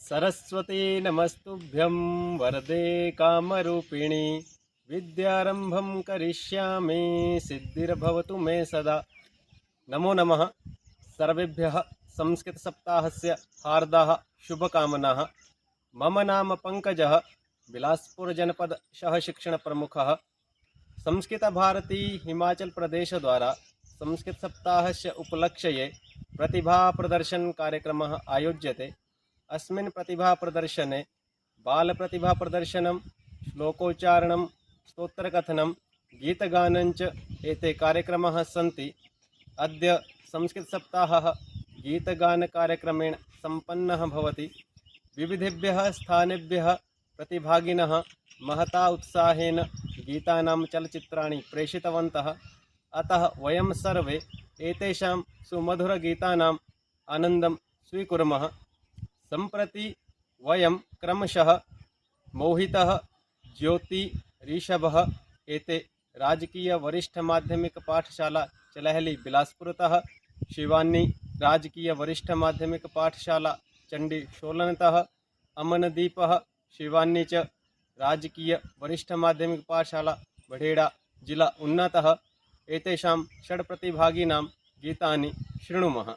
सरस्वती नमस्तुभ्यं वरदे कामरूपिणी विद्यारंभं करिष्यामि सिद्धिर्भवतु मे सदा। नमो नमः। सर्वेभ्यः संस्कृतसप्ताहस्य हार्दाः शुभकामनाः। मम नाम पंकजः, बिलासपुरजनपद सहशिक्षणप्रमुखः। संस्कृतभारती हिमाचल प्रदेश द्वारा संस्कृतसप्ताहस्य उपलक्ष्ये प्रतिभाप्रदर्शनकार्यक्रमः आयोज्यते। अस्मिन् प्रतिभाप्रदर्शने बालप्रतिभाप्रदर्शनं, श्लोकोच्चारणं, स्तोत्रकथनं, गीतगानञ्च एते कार्यक्रमाः सन्ति। अद्य संस्कृतसप्ताहः गीतगानकार्यक्रमेण सम्पन्नः भवति। विविधेभ्यः स्थानेभ्यः प्रतिभागिनः महता उत्साहेन गीतानां चलचित्राणि प्रेषितवन्तः। अतः वयं सर्वे एतेषां सुमधुरगीतानाम् आनन्दं स्वीकुर्मः। सम्प्रति वयं क्रमशः मोहितः, ज्योति, ऋषभः एते राजकीय वरिष्ठ माध्यमिक पाठशाला चलहली बिलासपुरतः, शिवानी राजकीय वरिष्ठ माध्यमिक पाठशाला चंडी सोलनतः, अमनदीपः, शिवानी च राजकीय वरिष्ठ माध्यमिक पाठशाला बढेड़ा जिला उन्नतः। एतेषां षड्प्रतिभागिनां गीतानि शृणुमः।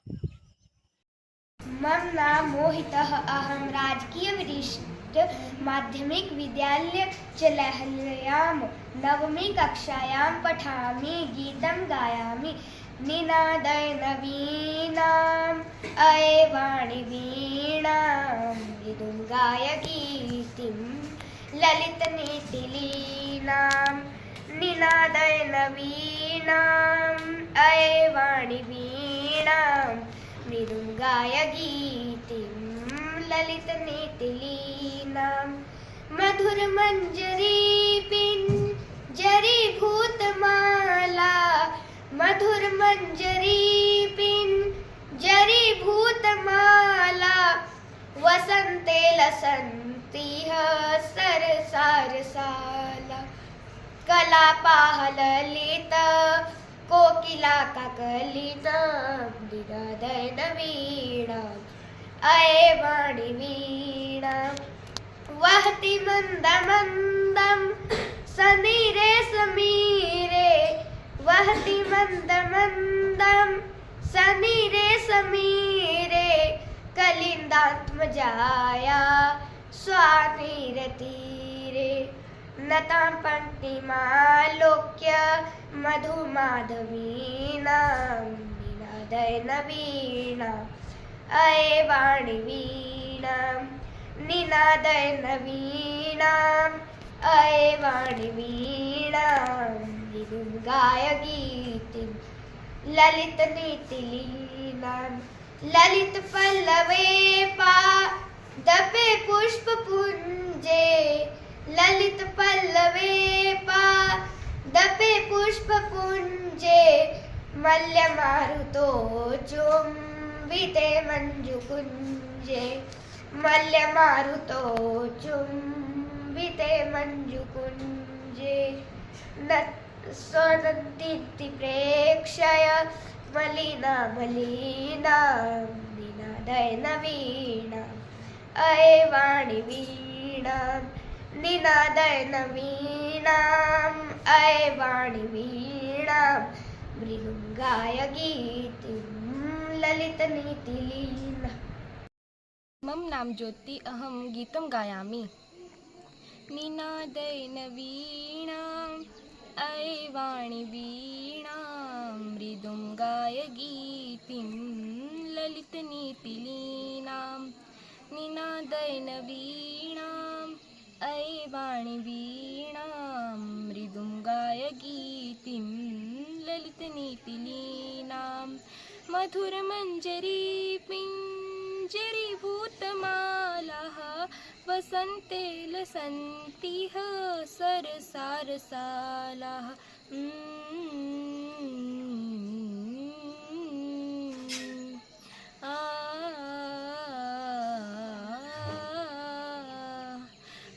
मम नाम मोहितः। अहं राजकीय वरिष्ठ माध्यमिक विद्यालय चलहल्यां नवमी कक्षायां पठामि। गीतं गायामि। निनादय नवीनाम् अये वाणि वीणाम् मृदुं गाय गीतिं ललितनीतिलीनाम्। निनादय नवीनाम् अये वाणि वीणाम् मृदुं गाय गीतिं ललितनीतिलीनाम्। मधुरमञ्जरी पिञ्जरीभूतमाला, मधुरमञ्जरी पिञ्जरीभूतमाला, वसन्ते लसन्तीह सरसारसाला। कलापाः ललिता कोकिला काकलिता निनादय नवीणाम् अये वाणि वीणाम्। वहति मन्दमन्दं समीरे समीरे, वहति मन्दमन्दं समीरे समीरे, कलिन्दात्मजाया स्वातिरतीरे। नतां पङ्क्तिमालोक्य मधुमाधवीनां निनादय नवीणाम् अये वाणि वीणाम्। निनादय नवीणाम् अये वाणि वीणाम् मृदुं गाय गीतिं ललितनीतिलीनाम्। ललितपल्लवे पादपे पुष्पपुञ्जे, ललितपल्लवे पादपे पुष्पपुञ्जे, मल्यमारुतो चुम्बिते मञ्जुकुञ्जे, मल्यमारुतो चुम्बिते मञ्जुकुञ्जे। स्वनन्दिति प्रेक्षय मलिना मलिना निनादय नवीणाम् अये वाणि वीणाम्। निनादय नवीणाम् अये वाणि वीणाम् मृदुं गाय गीतिं ललितनीतिलीना। मम नाम ज्योति। अहं गीतं गायामि। निनादय नवीणाम् अये वाणि वीणाम् मृदुं गाय गीतिं ललितनीतिलीनाम्। निनादय नवीणाम् अये वाणि वीणाम् मृदुं गाय गीतिं ललितनीतिलीनाम्। मधुरमञ्जरी पिञ्जरीभूतमालाः, वसन्ते लसन्तीह सरसारसालाः।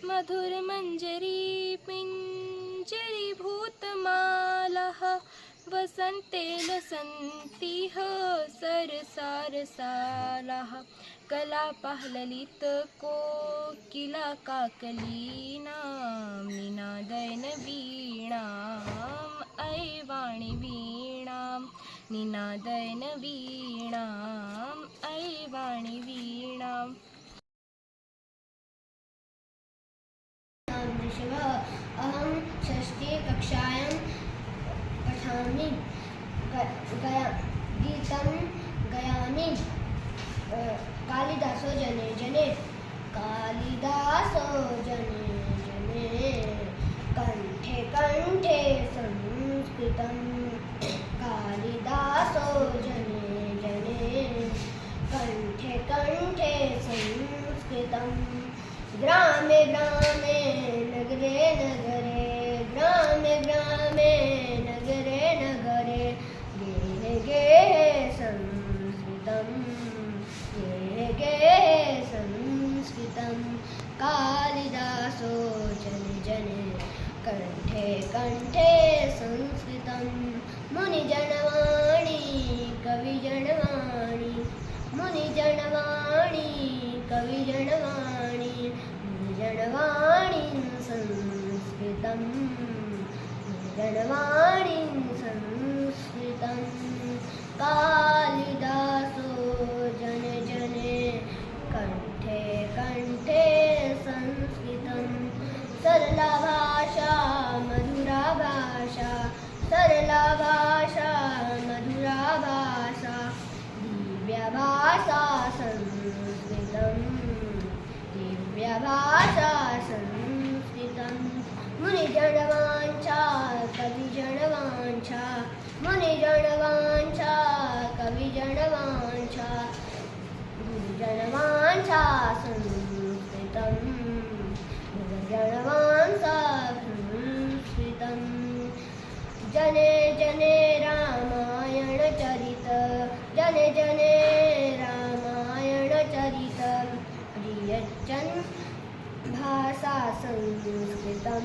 मधुरमञ्जरी पिञ्जरीभूतमालाः, वसन्ते लसन्तीह सरसारसालाः। कलापः ललित कोकिला काकलीनां निनादयन वीणाम् अयि वाणि वीणां निनादयन वीणाम् अयि वाणि वीणाम्। शिवः अहं षष्ठीकक्षायां पठामि गीतं गायामि कालिदासो जने जने कालिदासो जने जने कंठे कंठे संस्कृतं कालिदासो जने जने कंठे कंठे संस्कृतं ग्रामे ग्रामे नगरे नगरे ग्रामे ग्रामे नगरे नगरे गेहे गेहे संस्कृतं गेहे गेहे संस्कृतं कालिदासो जने जने कंठे कंठे संस्कृतं मुनिजनवाणी कविजनवाणी मुनिजनवाणी कविजनवाणी मुनिजनवाणी संस्कृतं मुनिजनवाणी संस्कृतं कालिदासो जने जने कंठे कंठे संस्कृतं सरला भाषा मधुरा भाषा सरला भाषा मधुरा भाषा दिव्या भाषा संस्कृतं दिव्या भाषा संस्कृतं मुनिजनवाञ्छा कविजनवाञ्छा मुनिजनवाञ्छा कविजनवाञ्छा गुरुजनवाञ्छा संस्कृतं गुरुजनवाञ्छा संस्कृतं जने जने रामायण चरित जने जने रामायण चरित प्रियजन भाषा संस्कृतं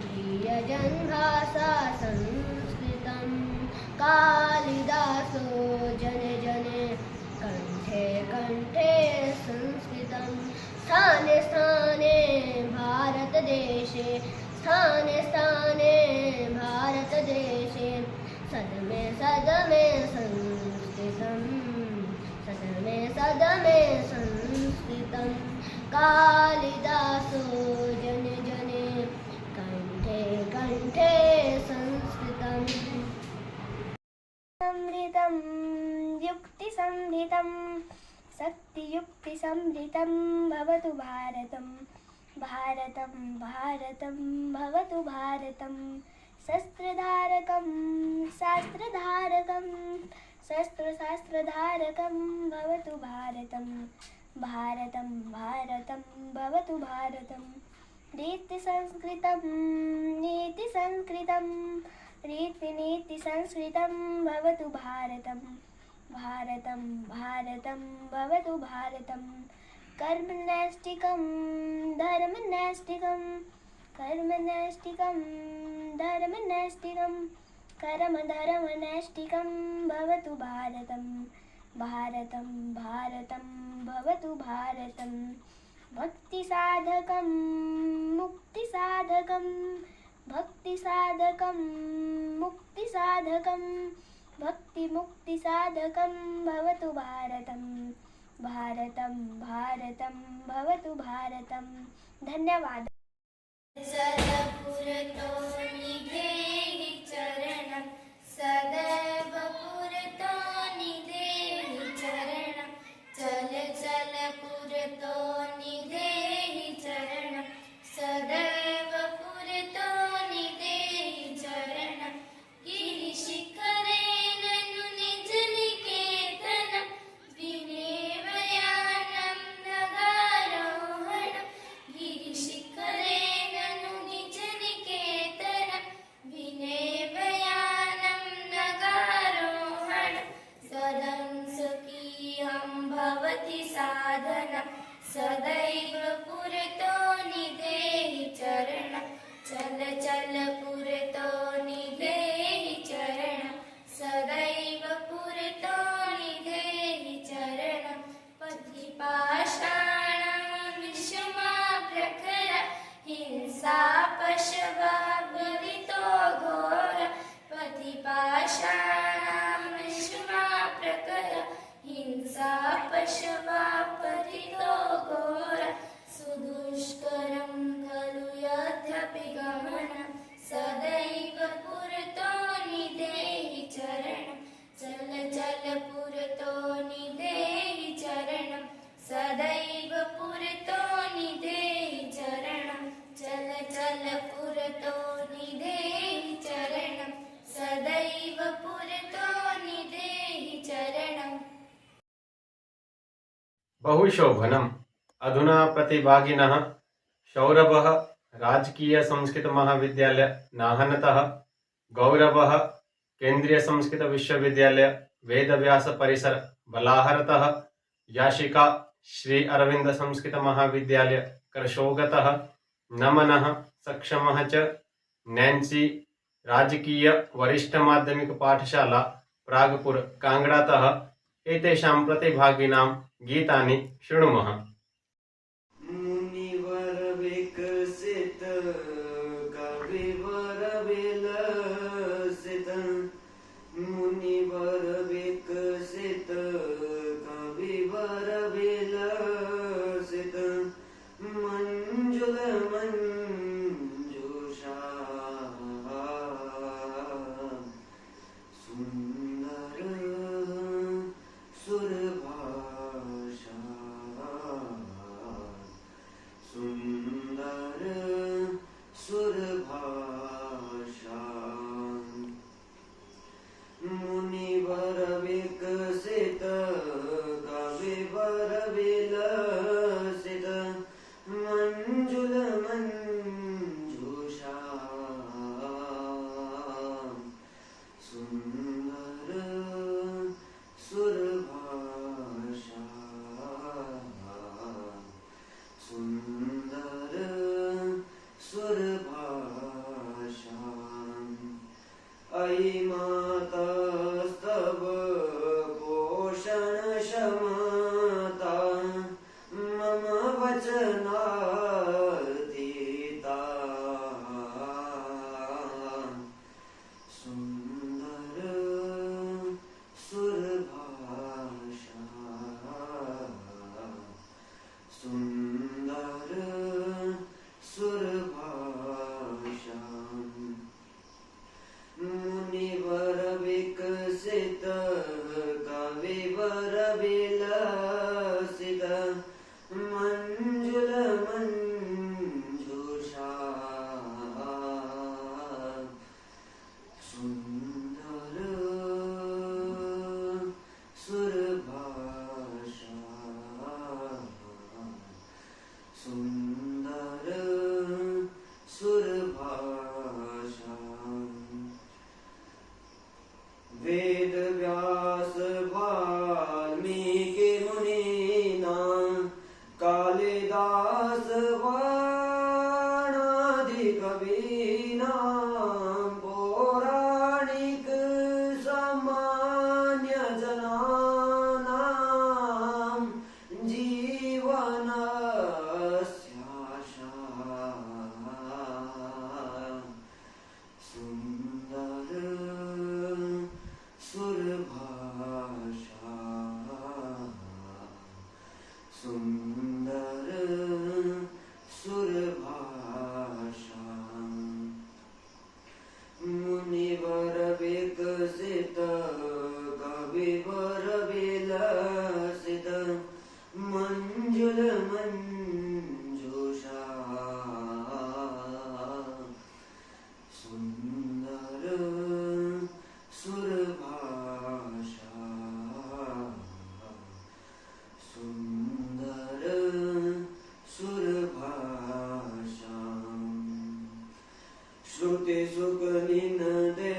प्रियजन भाषा संस्कृतं कालिदासो जने जने कंठे कंठे संस्कृतं स्थाने स्थाने भारतदेशे स्थाने स्थाने भारतदेशे सदमे सदमे संस्कृतं सदमे सदमे संस्कृतं कालिदासो जने जने कंठे कंठे संस्कृतम् समृतं युक्तिसंहितं शक्तियुक्तिसंहितं भवतु भारतं भारतं भारतं भवतु भारतं शस्त्रधारकं शास्त्रधारकं शस्त्रशास्त्रधारकं भवतु भारतं भारतं भारतं भवतु भारतं रीतिसंस्कृतं नीतिसंस्कृतं रीतिनीतिसंस्कृतं भवतु भारतं भारतं भारतं भवतु भारतं कर्मनैष्टिकं धर्मनैष्टिकं कर्मनैष्टिकं धर्मनैष्टिकं कर्मधर्मनैष्टिकं भवतु भारतं भारतं भारतं भवतु भारतं भक्तिसाधकं मुक्तिसाधकं भक्तिसाधकं मुक्तिसाधकं भक्तिमुक्तिसाधकं भवतु भारतं भारतं भारतं भवतु भारतं धन्यवाद सदपुरतो निधेहि चरणं सदैव पुरतो निधेहि चरणं चल चल पुरतो निधेहि चरणं सदैव पुरतो निधेहि चरणं गिरिशिखरे ननु निज निकेतनं विनेवयानं नगारोहणं गिरिशिखरे ननु निज निकेतनं विनेवयानं नगारोहणं बहुशोभनम्। अधुना प्रतिभागिनः सौरभः राजकीय संस्कृत महाविद्यालय नाहनतः, गौरवः केंद्रीय संस्कृत विश्वविद्यालय वेदव्यास परिसर बलाहरतः, याशिका श्री अरविंद संस्कृत महाविद्यालय करशोगतः, नमनः सक्षमः च नैन्सी राजकीय वरिष्ठ माध्यमिक पाठशाला प्रागपुर कांगड़ातः। एतेषां प्रतिभागिनां गीतानि शृणुमः। मुनिवर विकसित कविवर विलसित, मुनिवर विकसित कविवर विलसित, मंजुल मंजूषा सुंदर सुरभाषा, सुंदर सुरभाषा। मुनिवर विकसित कविवर विलसित, मंजुल मंजूषा सुंदर सुरभाषा, सुंदर सुरभाषा। अयि मातास्तव पोषण क्षमता, मम वचनार्थिता सुंदर सुरभाषा, सुंदर सुरभाषा। मुनिवर विकसित कविवर विलसित, मंजुल मंजूषा सुंदर सुरभाषा, सुंदर सुरभाषा। वेद व्यास वाल्मीकि मुनीना, कालिदास वाणादि कवीना, पौराणिक सामान्य जनानां जीवनस्याशा सुंदर सुरभाषा, सुंदर सुरभाषा। मुनिवर विकसित कविवर विलसित, मंजुल मंजूषा सुंदर सुरभाषा, सुंदर सुरभाषा। श्रुति सुख निनदे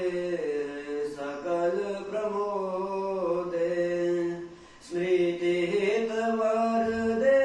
सकल प्रमोदे, स्मृति हितवर दे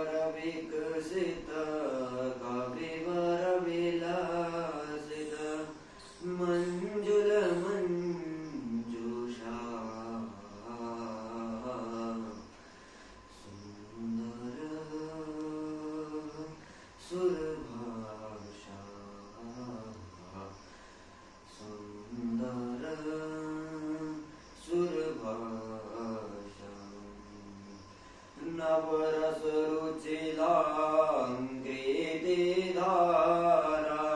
विकसित कविवर विलासित मंजुल मंजूषा सुरभाषा सुंदर सुरभाषा नवरस रुचिलांकृति धारा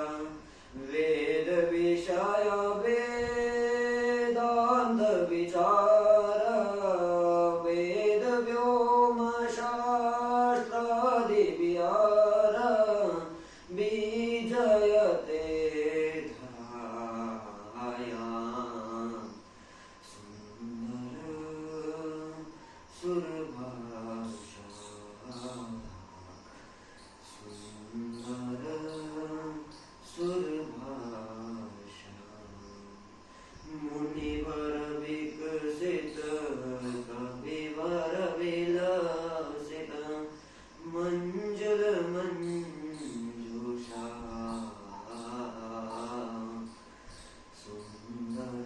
वेद विषय वेदांत विचार वेद व्योम शास्त्रादि विहार विजयते धाया सुंदर सुरभाषा सुंदर सुरभाषा मुनिवर विकसित कविवर विलसित मंजुल मंजूषा सुंदर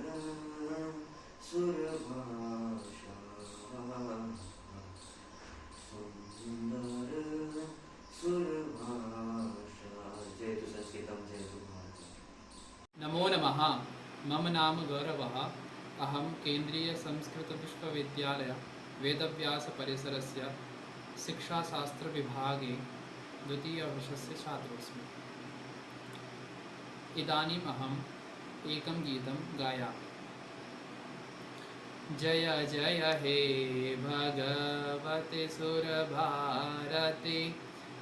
सुरभाषा सुंदर सुरभाषा। जयतु संस्कृतं जयतु भारतम्। नमो नमः। मम नाम गौरवः। अहं केन्द्रीयसंस्कृतविश्वविद्यालय वेदव्यासपरिसरस्य शिक्षाशास्त्रविभागे द्वितीयवर्षस्य छात्रोऽस्मि। इदानीम् अहम् एकं गीतं गायामि। जय जय हे भगवते सुरभारती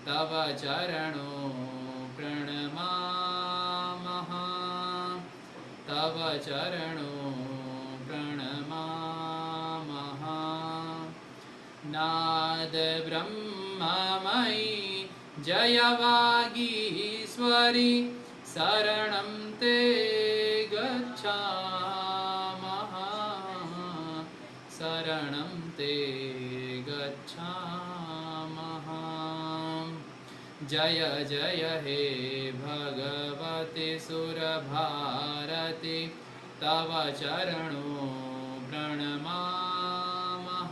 तव चरणो प्रणमामः तव चरणो प्रणमामः। नाद ब्रह्ममयी जय वागीश्वरी शरणं ते गच्छामः शरणं ते गच्छामः। जय जय हे भगवते सुरभारती तव चरणो प्रणमामः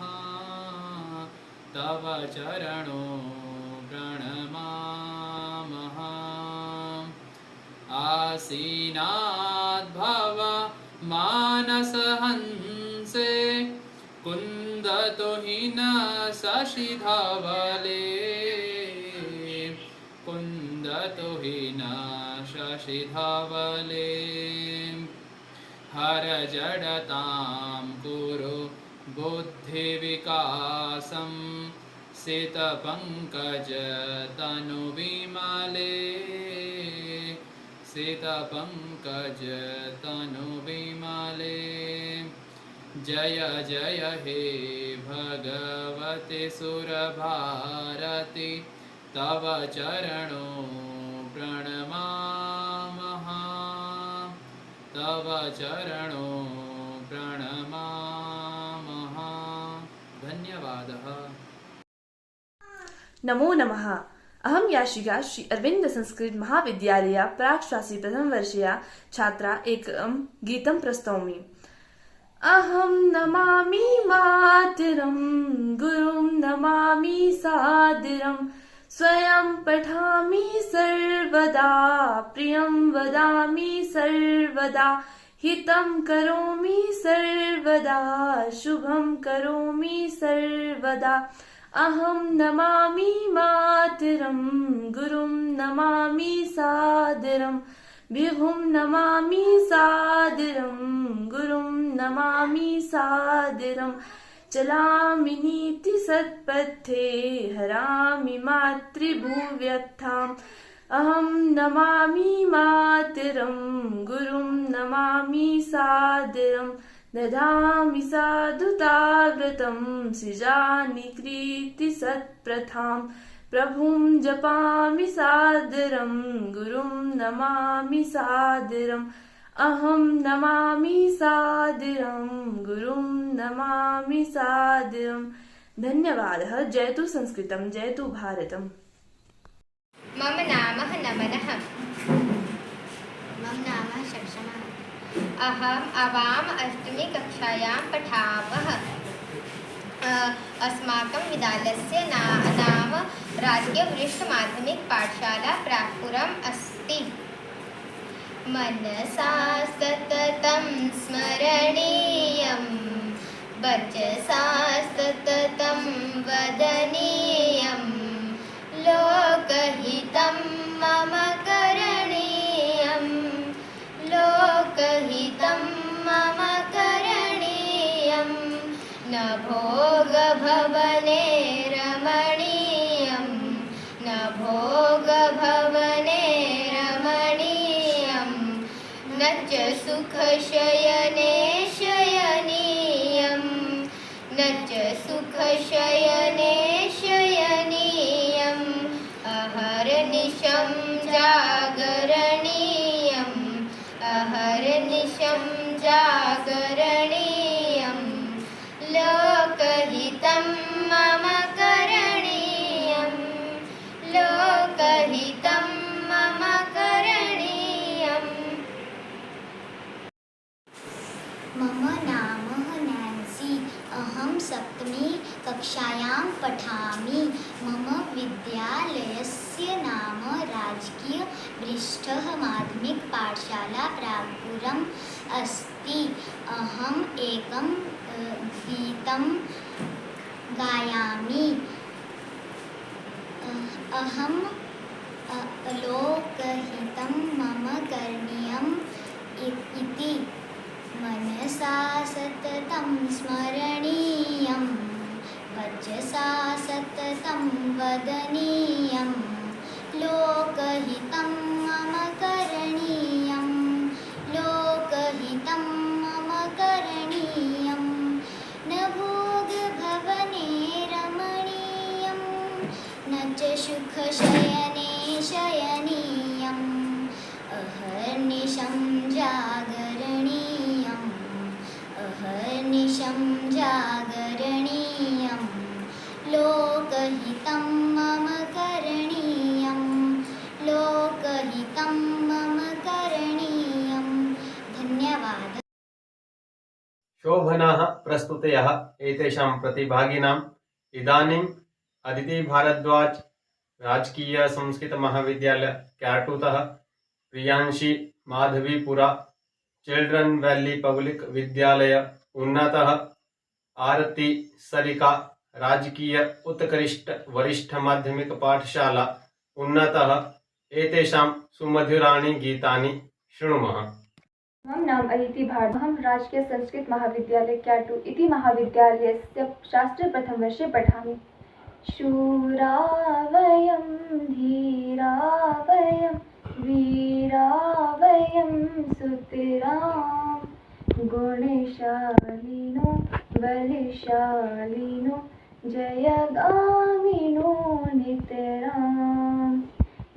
तव चरणो प्रणमामः। आसीनाद्भव मानसहंसे कुन्दतुहिन शशिधवले कुन्दतुहिन शशिधवले। हर जडतां कुरु बुद्धिविकासं सितपङ्कजतनुविमले सितपङ्कजतनुविमले। जय जय हे भगवते सुरभारती तव चरणो प्रणमामः तव चरणो प्रणमामः। धन्यवादः। नमो नमः। अहं याशिका श्री अरविंद संस्कृत महाविद्यालय प्राक्शासी प्रथम वर्षीया छात्रा एकं गीतं प्रस्तौमि। अहं नमामि मातरं गुरुं नमामि सादरं स्वयं पठामि सर्वदा प्रियं वदामि सर्वदा हितं करोमि सर्वदा शुभं करोमि सर्वदा। अहं नमामि मातरं गुरुं नमामि सादरं विभुं नमामि सादरं गुरुं नमामि सादरं। चलामि नीति सत्पथे हरामि मातृभुव्यथाम्। अहं नमामि मातरं गुरुं नमामि सादरं ददामि साधुताव्रतं सृजामि कीर्ति सत्प्रथां। प्रभुं जपामि सादरं गुरुं नमामि सादरम्। अहं नमामि सादरं गुरुं नमामि सादरं धन्यवादः। जयतु संस्कृतं, जयतु भारतम्। मम नाम नमनः। मम नाम शक्षमः। अहम् आवाम् अष्टमी कक्षायां पठामः। अस्माकं विद्यालयस्य नाम राजकीयवरिष्ठमाध्यमिकपाठशाला प्राक्पुरम् अस्ति। मनसा सततं स्मरणीयं, वचसा सततं वदनीयं, लोकहितं मम करणीयं, लोकहितं मम करणीयं। न भोगभवने रमणीयं, न भोगभवने रमणीयं, न च सुखशयने शयनीयं, न च सुखशयने शयनीयम्। अहर्निशं जागरणीयम्, अहर्निशं जागरणीयं, लोकहितं मम करणीयं, लोकहितं मम करणीयम्। मम नाम नैन्सी। अहं सप्तमी कक्षायां पठामि। मम विद्यालयस्य नाम राजकीयवरिष्ठमाध्यमिकपाठशाला प्राक्पुरम् अस्ति। अहम् एकं गीतं गायामि। अहं लोकहितं मम करणीयम् इति। मनसा सततं स्मरणीयं, वचसा सततं वदनीयं, लोकहितं मम करणीयं, लोकहितं मम करणीयं। न भोगभवने रमणीयं, न च सुखशयने शयनीयम्। अहर्निशं जागरणीयम्, अहर्निशं जागरणीयं, लोकहितं मम करणीयं, लोकहितं मम करणीयं। धन्यवादः। शोभनाः प्रस्तुतयः एतेषां प्रतिभागिनाम् इदानीम् अदिति भारद्वाज राजकीय संस्कृत महाविद्यालय क्याटुतः, प्रियांशी माधवीपुरा चिल्ड्रन वैली पब्लिक विद्यालय उन्नतः, आरती सरिका राजकीय उत्कृष्ट वरिष्ठ माध्यमिक पाठशाला उन्नतः एतेषां सुमधुराणि गीतानि शृणुमः। मम नाम अदिति भारद्वाज। अहं राजकीय संस्कृत महाविद्यालय क्याटु इति महाविद्यालयस्य शास्त्रप्रथमवर्षे पठामि। शूरा वयं धीरा वयं वीरा वयं सुतरां, गुणशालिनो बलशालिनो जयगामिनो नितरां।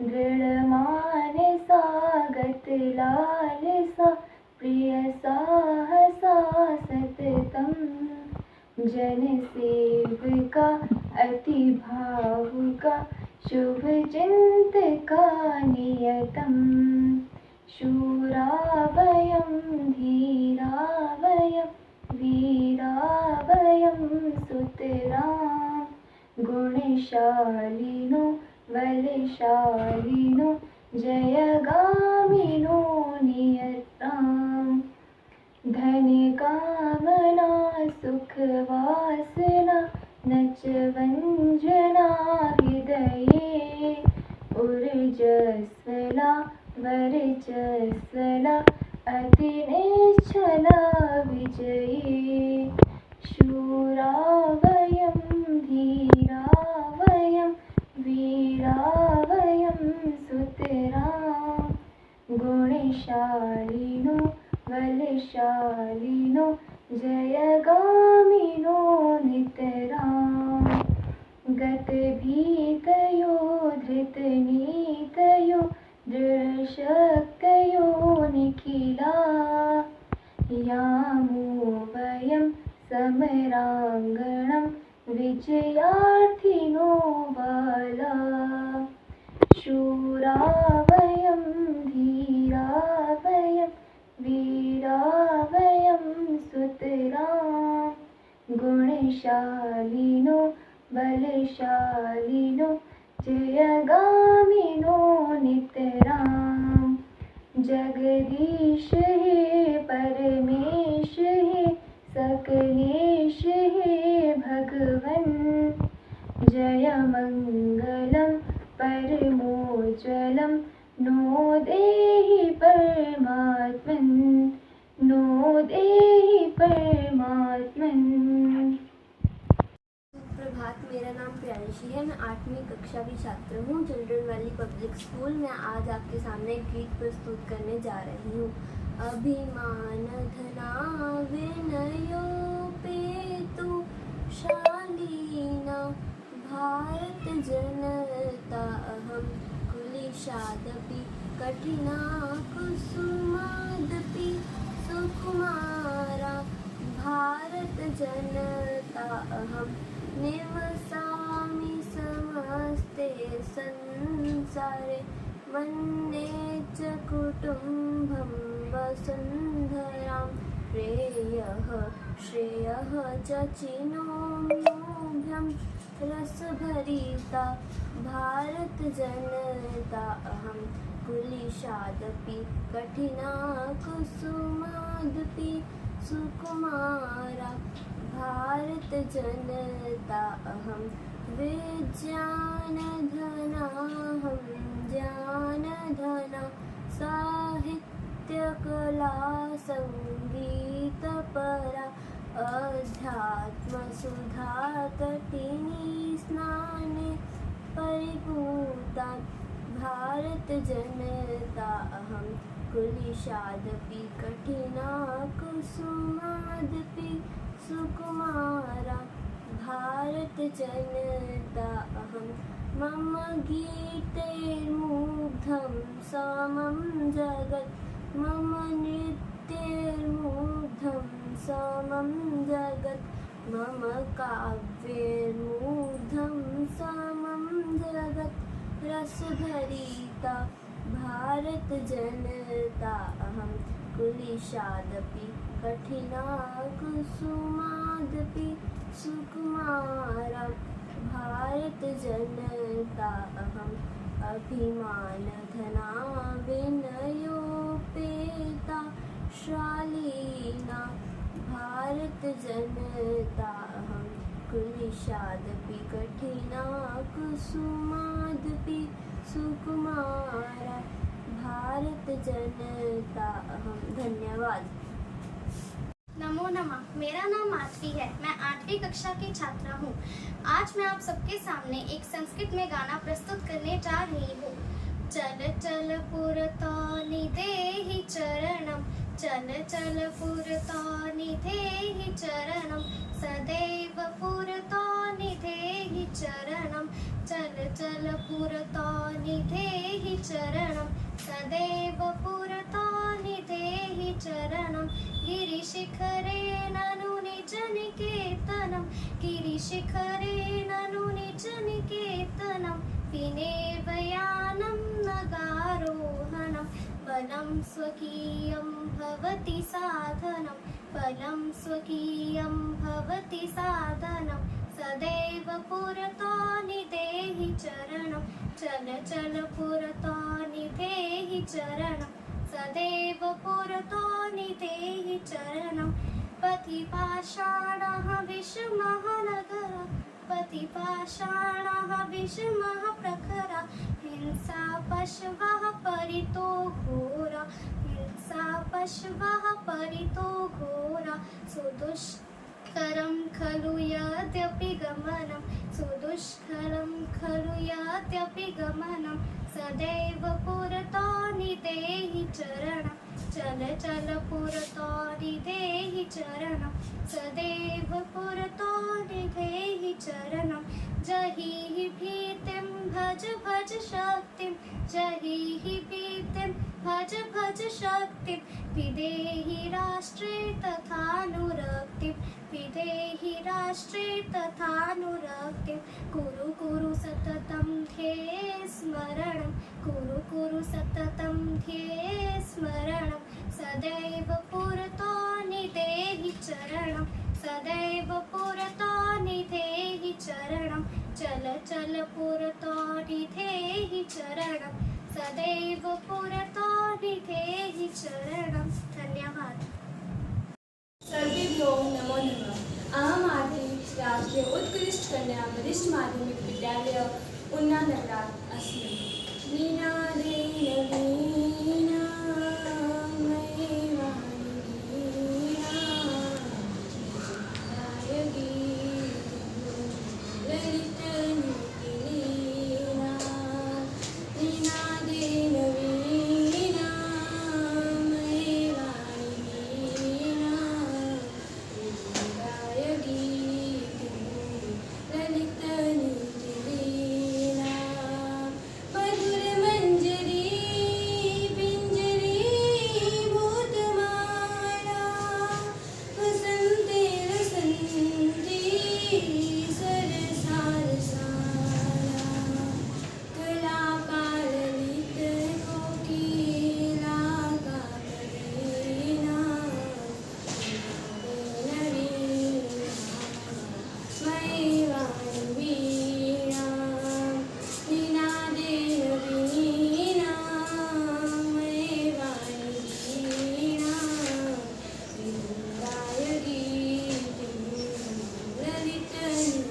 दृढमानसा गतलालसा प्रिय साहसा सततं, जनसेविका अति भावुका शुभचिन्तका नियतम्। शूरा वयं धीरा वयं वीरा वयं सुतरां, गुणशालिनो बलशालिनो जयगामिनो नियताम्। धनकामना सुखवासना न च वञ्जना हृदये, ऊर्जस्वला वर्चस्वला अतिनिश्चला विजये। शूरा वयं धीरा वयं वीरा वयं सुतरां, गुणशालिनो बलशालिनो जयगामिनो नितराम्। गतभीतयो धृतनीतयो दृढशक्तयो निखिला, यामो वयं समराङ्गणं विजयार्थिनो बाला शूरा वयं धीरा वयं वीरा वयं सुतरां गुणशालिनो बलशालिनो जयगामिनो नितरां जगदीश हे परमेश हे सकलेश हे भगवन् जय मङ्गलं परमोज्ज्वलं नो देहि परमात्मन् नो देहि परमात्मन्। प्रभात, मेरा नाम प्रियांशी है। मैं 8वीं कक्षा की छात्र हूँ चिल्ड्रन वैली पब्लिक स्कूल। मैं आज आपके सामने एक गीत प्रस्तुत करने जा रही हूँ। अभिमान धना विनयोपेतु शालीना भारत जनता अहं कुलिशादपि कठिना कुसुमादपि सुकुमारा भारत जनता अहं निवसामि समस्ते संसारे वन्दे च कुटुम्बं वसुन्धरां प्रेयः श्रेयः च चिनोम्योऽभ्यं रसभरिता भारत जनता अहं कुलिशादपि कठिना कुसुमादपि सुकुमारा भारत जनता अहं विज्ञानधनाहं ज्ञानधना साहित्यकला सङ्गीतपरा अध्यात्मसुधा तटिनी स्नाने परिपूता भारत जनता अहं कुलिशादपि कठिना कुसुमादपि सुकुमारा भारत जनता अहं मम गीतेर्मुग्धं समं जगत् मम नृत्येर्मुग्धं समं जगत् मम काव्येर्मुग्धं समं जगत् रसभरिता भारत जनता अहं कुलिशादपि कठिना कुसुमादपि सुकुमारा भारत जनता अहं अभिमानधना विनयोपेता शालीना भारत जनता अहं कुलिशादपि कठिना कुसुमादपि सुकुमारा भारत जनता अहं। धन्यवाद। नमो नमः। मेरा नाम माधवी है। मैं 8वीं कक्षा की छात्रा हूँ। आज मैं आप सबके सामने एक संस्कृत में गाना प्रस्तुत करने जा रही हूँ। चल चल पुरतो निधेहि चरणम, चल चल पुरतो निधेहि चरणम, सदैव पुरतो निधेहि चरणम, चल चल पुरतो निधेहि चरणम, सदैव पुरतो निधेहि चरणम, गिरिशिखरे ननु निज निकेतनं, गिरिशिखरे ननु निज निकेतनं, विनेवयानं नगारोहणं, बलं स्वकीयं भवति साधनं, बलं स्वकीयं भवति साधनं, सदैव पुरतो निधेहि चरणं, चल चल पुरतो निधेहि चरणं, सदैव पुरतो निधेहि चरणं, पथिपाषाणः विषमः नगरः, पथिपाषाणः विषमः प्रखरा, हिंसा पशवः परितो घोरा, हिंसा पशवः परितो घोरा, सुदुष्करं खलु यद्यपि गमनं, सुदुष्करं खलु यद्यपि गमनं, सदैव पुरतो निधेहि चरणं, चल चल पुरतो निधेहि चरणं, सदैव पुरतो निधेहि चरणं, जहि भीतिं भज भज शक्तिं, जहि भीतिं भज भज शक्तिं, विदेहि राष्ट्रे तथानुरक्तिं, विधेहि राष्ट्रे तथानुरक्तिं कुरु कुरु सततं ध्येये स्मरणं कुरु कुरु सततं ध्येये स्मरणं सदैव पुरतो निधेहि चरणं सदैव पुरतो निधेहि चरणं चल चल पुरतो निधेहि चरणं सदैव पुरतो निधेहि चरणं। धन्यवाद। सर्वेभ्यो नमो नमः। अहम् आरती राष्ट्रीय उत्कृष्ट कन्या वरिष्ठ माध्यमिक विद्यालय उन्ना नगरात् अस्मि। वीणादेन वीणा मयि वाणि वीणा गायकी ललितनीतिलीला वीणादेन वीणा मयि वाणि वीणा गायकी ललितनीतिलीला मधुरमञ्जरी पिञ्जरी भूतमाला वसन्ते रसन्ती सरसारसाला कलापाललितकोकिलाकाकवीणा मयि वाणि वीणा वीणादेन वीणा मयि वाणि वीणा गायकी ललितनीतिलीला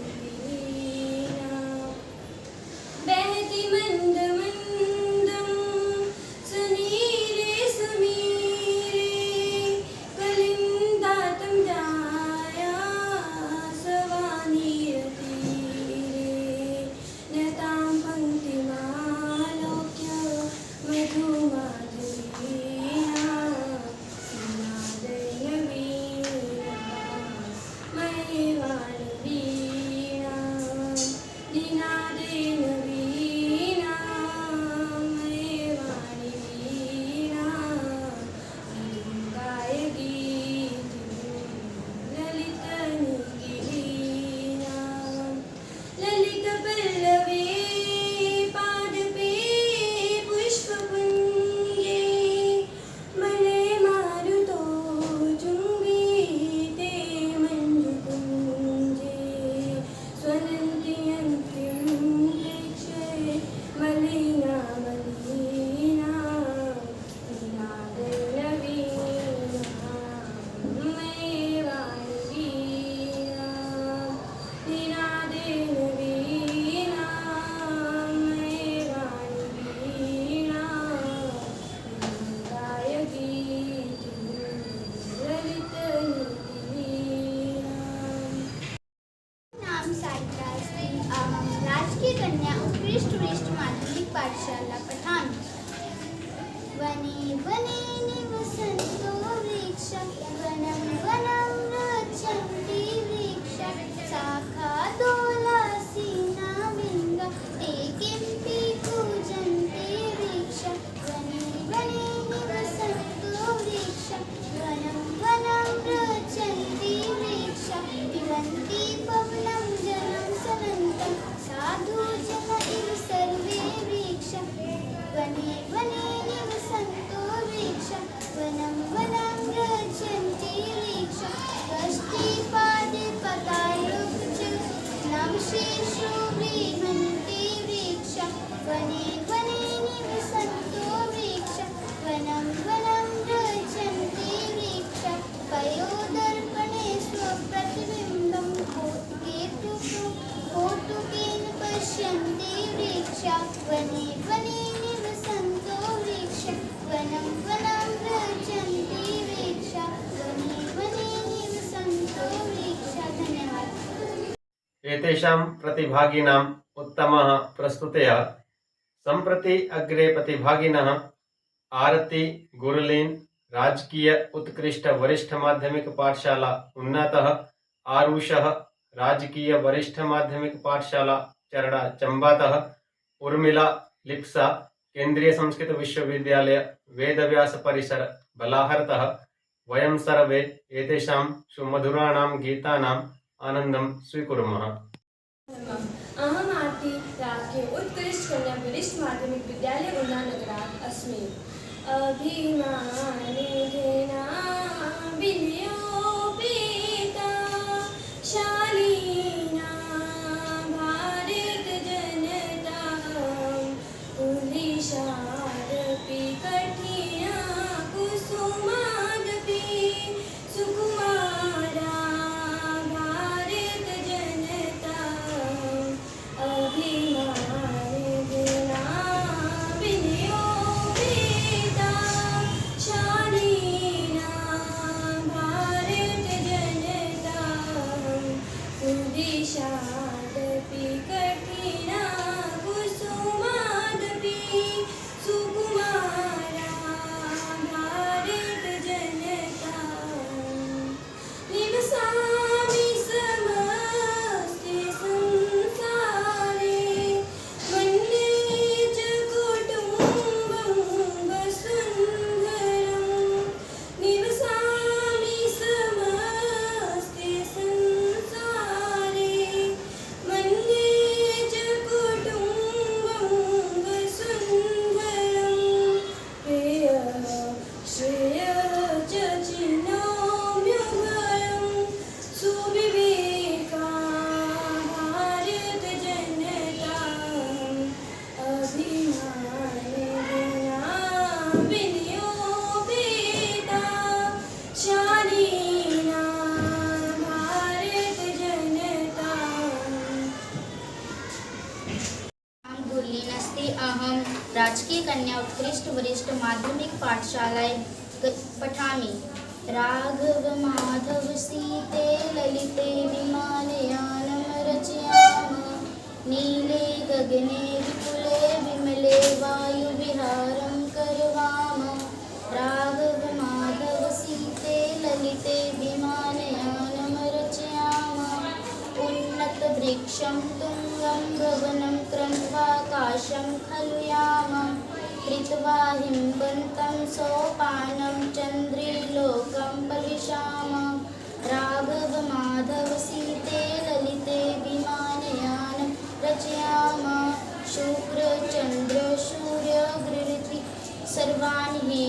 बहति मंद मंदम सुनीरे समीरे कलिंदातं जाया सवानीरतीरे नतां पंक्तिमालोक्य मधुमाधुरीणा वीणादेन वीणा मयि वाणि वीणा वीणादेन वीणा मयि वाणि वीणा गायकी ललितनीतिलीला ललितपल्लवे पादपे पुष्पपुञ्जे मले मारुतो चुम्बीते मञ्जुकुञ्जे स्वनन्ति अन्त्रिं प्रेक्षे मलिना मलिना वीणादेन वीणा मयि वाणि वीणा वीणादेन वीणा मयि वाणि वीणा गायकी ललितनीतिलीला नाम सारिका अस्ति। अहं राजकीय कन्या उत्कृष्ट वरिष्ठ माध्यमिक पाठशाला पठामि। वने वने निवसन्तो वृक्षा वनं वनं रक्षन्ति वृक्षा शाखादोलासीना विन्दा ते किमपि पूजन्ते वृक्षा वने वने निवसन्तो वृक्षा वनं वनं रक्षन्ति वृक्षा पिबन्ति पवनं जलं सनन्तं साधु जन इव सर्वे वृक्षा वने वने निवसन्तो वृक्षा वनं वनं रक्षन्ति वृक्षा कष्टिपादे पतायोक्च नमशेषो बृहन्ति वृक्षा वने वने निवसन्तो वृक्षा वनं वनं रक्षन्ति वृक्षा पयोदर्पणे स्वप्रतिबिम्बं कौतुकेन पश्यन्ति वृक्षा वने वने निवसन्तो वृक्षा वनं वनं रक्षन्ति वृक्षा वने वने निवसन्तो वृक्षा। धन्यवाद। एतेषां प्रतिभागिनाम् उत्तमः प्रस्तुतया सम्प्रति अग्रे प्रतिभागिनः आरती गुरुलीन राजकीय उत्कृष्ट वरिष्ठ माध्यमिक पाठशाला उन्नतः आरुषः राजकीय वरिष्ठ माध्यमिक पाठशाला चरड़ा चंबातः उर्मिला लिप्सा केंद्रीय संस्कृत विश्वविद्यालय वेदव्यास परिसर बलाहरतः वयं सर्वे एतेषां सुमधुराणां गीतानाम् आनन्दं स्वीकुर्मः। अहम् आरती राखे उत्कृष्ट कन्या वरिष्ठ माध्यमिक विद्यालय उन्नानगरात् अस्मि। अभिमानेन विनयोपेता शालीना भारत जनता उल्लिशादपि कठिना कुसुमादपि सुकुमारा भारत जनता अभिमानेन विनयोपेता शालीना भारत जनता उल्लिशादपि कठिना कुसुमादपि सुकुमारा भारत जनता निवसामि समस्ते संसारे वन्दे च कुटुम्बं वसुन्धरं निवसामि समस्ते संसारे वन्दे च कुटुम्बं वसुन्धरं प्रियः श्रेयः च चिन्नोम्यभयं सुविवेका भारत जनता अभिमानेन विनयोपेता शालीना भारत जनता। नाम गुरलीन अस्ति। अहं राजकीय कन्या उत्कृष्ट वरिष्ठ माध्यमिक पाठशालायां पठामि। राघव माधव सीते ललिते विमानयानं रचयामः। नीले गगने विपुले विमले वायुविहारं करवामः। राघव माधव सीते ललिते विमानयानं रचयामः। उन्नतवृक्षं तुङ्गं भवनं क्रन्त्वाकाशं खलु यामः। कृत्वा हिमवन्तं सोपानं चन्द्रिलोकं पलिशामः। राघव माधव सीते ललिते विमानयानं रचयामः। शुक्र चन्द्र सूर्य गृहति सर्वाणि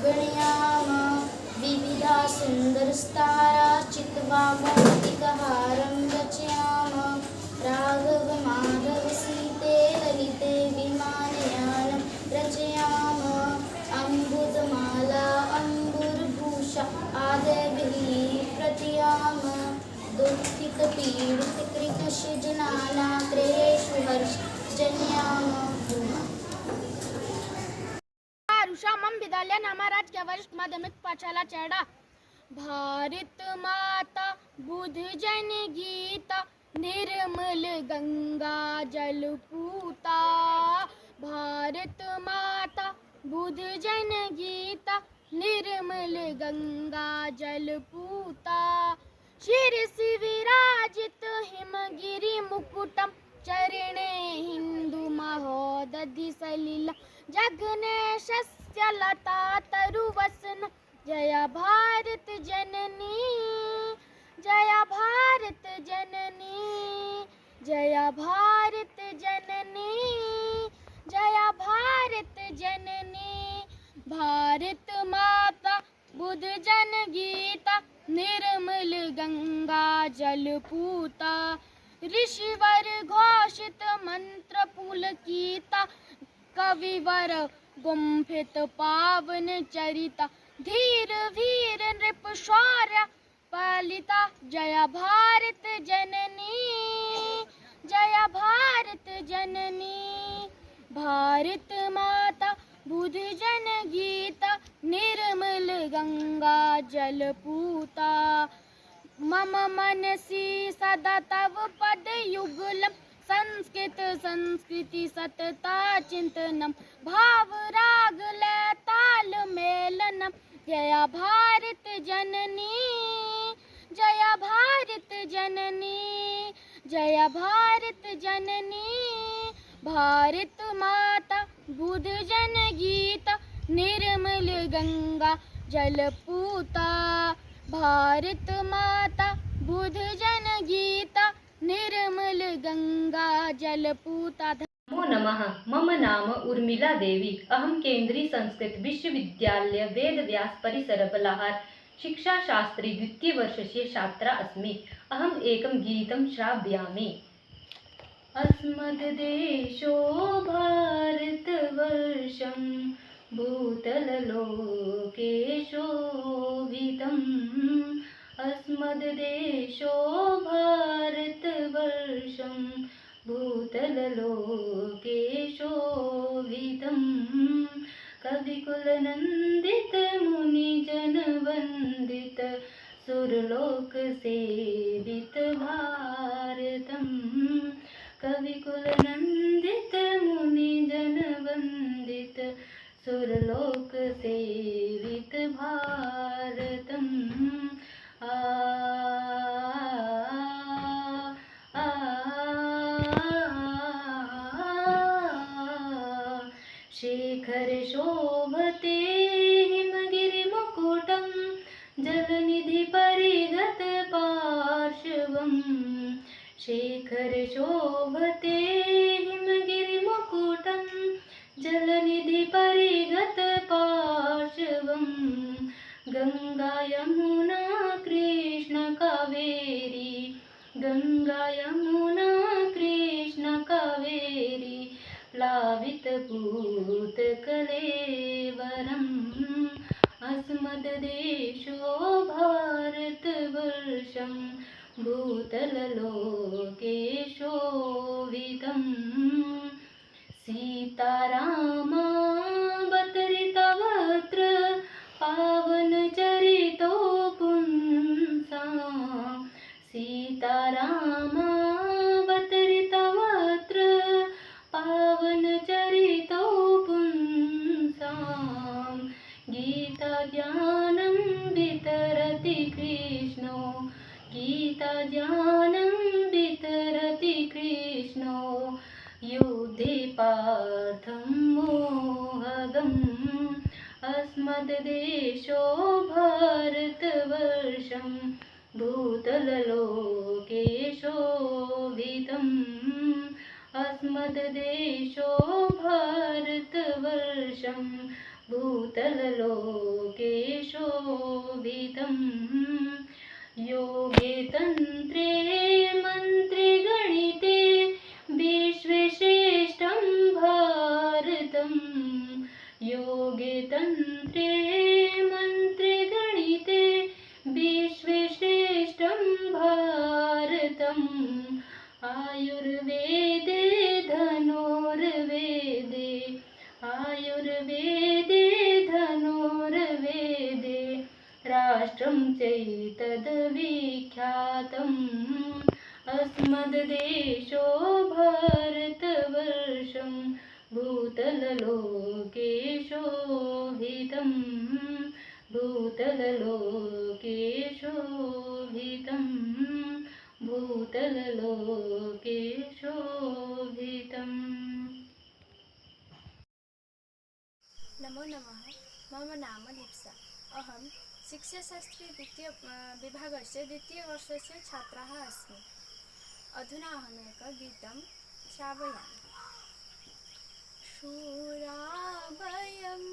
गणयामः। विविधा सुन्दरस्तारा चित्वा मौक्तिकहारं रचयामः। राघव माधव सीते ललिते विमानयानं रचयामः। अम्बुदमाला अम्बुरभूषा आदिभिः प्रतीयामः। दुःखितपीडितकृतजनानां क्लेशेषु हर्षजनयामः। उषा मम विद्यालय नामा राजकीय वरिष्ठ माध्यमिक पाठशाला चैड़ा। भारत माता बुध जन गीता निर्मल गंगा जल पूता। भारत माता बुध जन गीता निर्मल गंगा जल पूता। शिरसि विराजित हिमगिरि मुकुटम चरणे हिंदु महोदधि सलिला। जघनेशस्य लता तरुवसन जय भारत जननी जय भारत जननी जय भारत जननी जय भारत जननी। भारत माता बुध जन गीता निर्मल गंगा जल पूता। ऋषिवर घोषित मंत्र पुलकिता कविवर गुम्फित पावन चरिता। धीर वीर नृप शौर्य पालिता जय भारत जननी जय भारत जननी। भारत माता बुध जन गीता निर्मल गंगा जल पूता। मम मनसि सदा तव पद युगलम संस्कृत संस्कृति सतता चिंतनम। भाव राग लय ताल मेलनम जय भारत जननी जय भारत जननी जय भारत जननी। भारत माता बुध जन गीता निर्मल गंगा जलपूता भारत माता बुध जन गीता निर्मल गंगा जलपूता। नमो नमः। मम नाम उर्मिला देवी। अहं केन्द्रीय संस्कृत विश्वविद्यालय वेदव्यास परिसर बलाहार शिक्षाशास्त्री द्वितीयवर्षस्य छात्रा अस्मि। अहम् एकं गीतं श्रावयामि। अस्मद्देशो भारतवर्षं भूतललोके शोभितम्। अस्मद्देशो भारतवर्षं भूतललोके शोभितम्। कविकुलनन्दित मुनिजनवन्दित सुरलोकसेवित भारतम्। कविकुलनन्दित मुनिजनवन्दित सुरलोकसेवित भारतम्। शेखर शोभते हिमगिरिमुकुटं जलनिधि परिगत पार्श्वम्। शेखर शोभते हिमगिरिमुकुटं जलनिधि परिगत पार्श्वम्। गंगा यमुना कृष्ण कावेरी गंगा यमुना कृष्ण कावेरी प्लावितपूत कलेवरम्। अस्मद्देशो भारतवर्षं भूतललोके शोभितम्। सीतारामावतरितवत्र पावनचरितो पुंसां। सीतारामावतरितवत्र पावनचरितो पुंसां। गीताज्ञानं वितरति कृष्णो गीताज्ञानं वितरति कृष्णो युद्धे पार्थं मोहगम्। अस्मद्देशो भारतवर्षं भूतललोके शोभितम्। अस्मद्देशो भारतवर्षं भूतललोके शोभितम्। योगे तन्त्रे मन्त्रे गणिते विश्वश्रेष्ठं भारतम्। योगे तन्त्रे मन्त्रे गणिते विश्वश्रेष्ठं भारतम्। आयुर्वेदे धनुर्वेदे आयुर्वेदे धनुर्वेदे राष्ट्रं चैतद्विख्यातम्। अस्मद्देशो भारतवर्षं भूतललोके शोभितम्। भूतललोके शोभितम्। भूतललोके शोभितम्। नमो नमः। मम नाम दीप्सा। अहं शिक्षाशास्त्री विभागस्य द्वितीयवर्षस्य छात्रः अस्मि। अधुना अहमेकं गीतं श्रावयामि। शूराभयं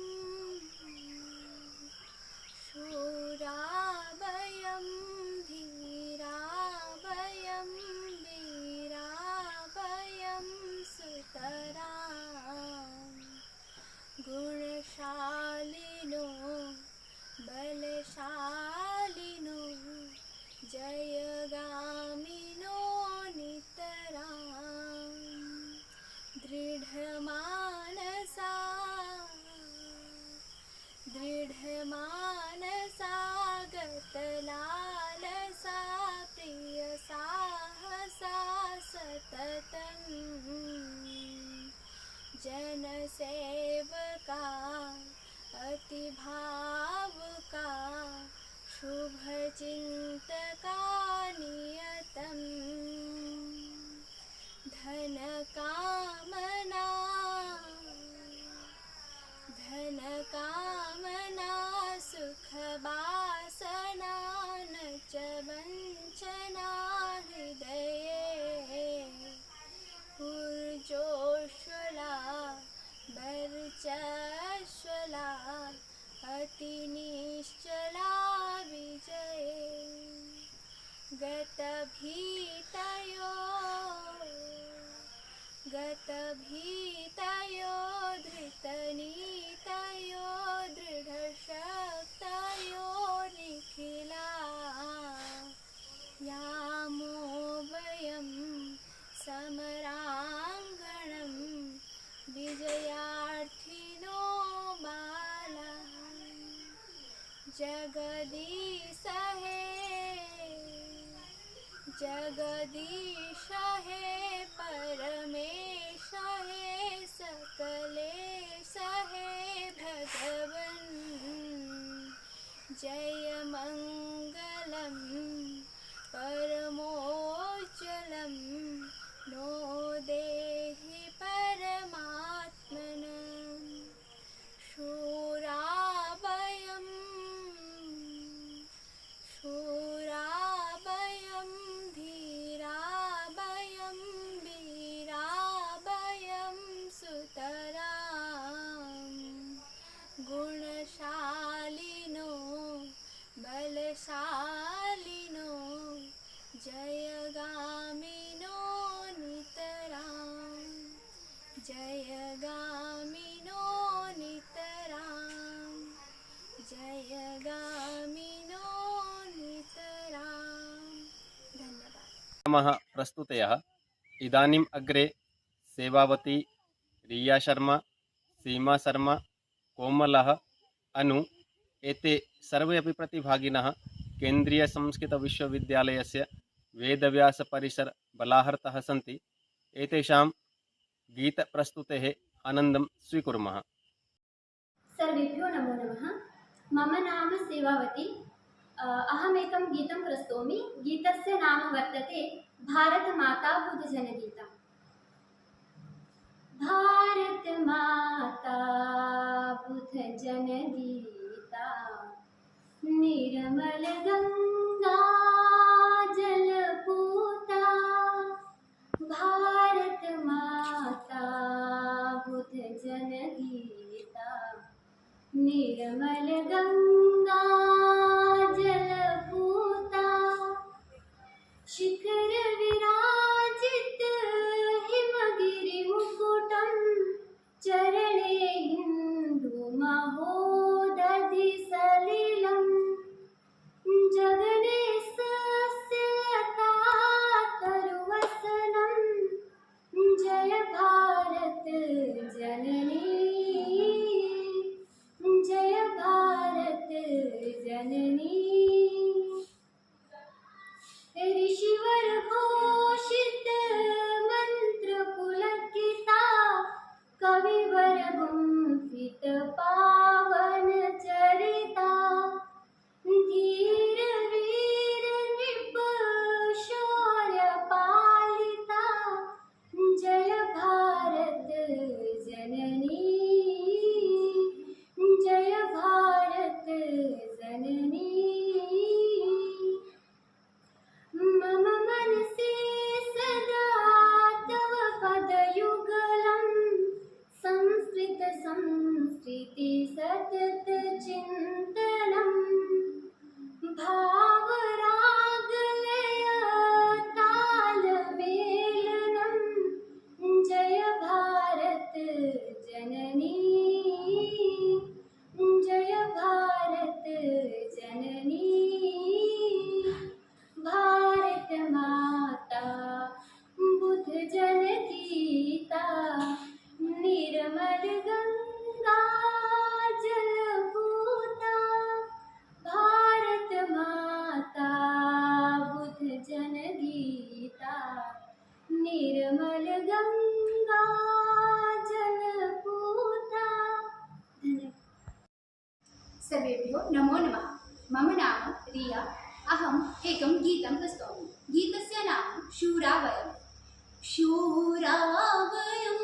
शूराभयं धीराभयं वीराभयं सुतरां। गुणशालिनो बलशालिनो जयगामिनो नितरां। दृढमानसा गतलालसा प्रियसाहसा सततं। जनसेवका अतिभावुका शुभचिन्तका नियतम्। धनकामना सुख अति निश्चला विजये गतभीतयो धृतनीतयो दृढशक्तयो निखिला यामो वयं समराङ्गणं विजयार्थिनो बालाः जगदीश हे परमेश हे सकलेश हे भगवन् जय मङ्गलं परमोज्ज्वलं नो देहि परमात्मनं शूराभयं धीराभयं वीराभयं सुतरां गुणशालिनो बलशालिनो जयगामिनो नितरां जयगामिनो नितरां जयगामिनो नितरां धन्यवाद। नमः प्रस्तुतयः इदानीम् अग्रे सेवावती, रिया शर्मा, सीमा शर्मा, कोमलः, अनु एते सर्वे अपि प्रतिभागिनः केन्द्रीयसंस्कृतविश्वविद्यालयस्य वेदव्यासपरिसर बलाहर्तः सन्ति। एतेषां गीतप्रस्तुतेः आनन्दं स्वीकुर्मः। सर्वेभ्यो नमो नमः। मम नाम सेवावती। अहमेकं गीतं प्रस्तौमि। गीतस्य नाम वर्तते भारतमाता बुधजनगीता। भारतमाता बुधजनगीता निर्मल गंगा जलपूता। भारतमाता बुधजनगीता निर्मल गंगा जलपूता। शिखर विराजित हिमगिरि मुकुटं चरणे हिन्दू महोदधि सलिलं जगने सस्यलता तरुवसनं जय भारत जननी जय भारत जननी। ऋषिवर घोषित मंत्र पुलकिता कविवर गुंफित पावन चरिता। धीर वीर नृप शौर्य पालिता जय भारत जननी जय भारत जननी। मम मनसि सदा तव पदयुगलं संस्कृत संस्कृति सतत चिन्तनं भावरागलय तालमेलनं जय भारत जननी जय भारत जननी। भारत माता बुध जनगीता निर्मल गंगा जलपूता। भारत माता बुध जनगीता निर्मल गंगा जलपूता। सर्वेभ्यो नमो नमः। मम नाम रिया। अहम् एकं गीतं प्रस्तौमि। गीतस्य नाम शूरावयम्। शूरावयं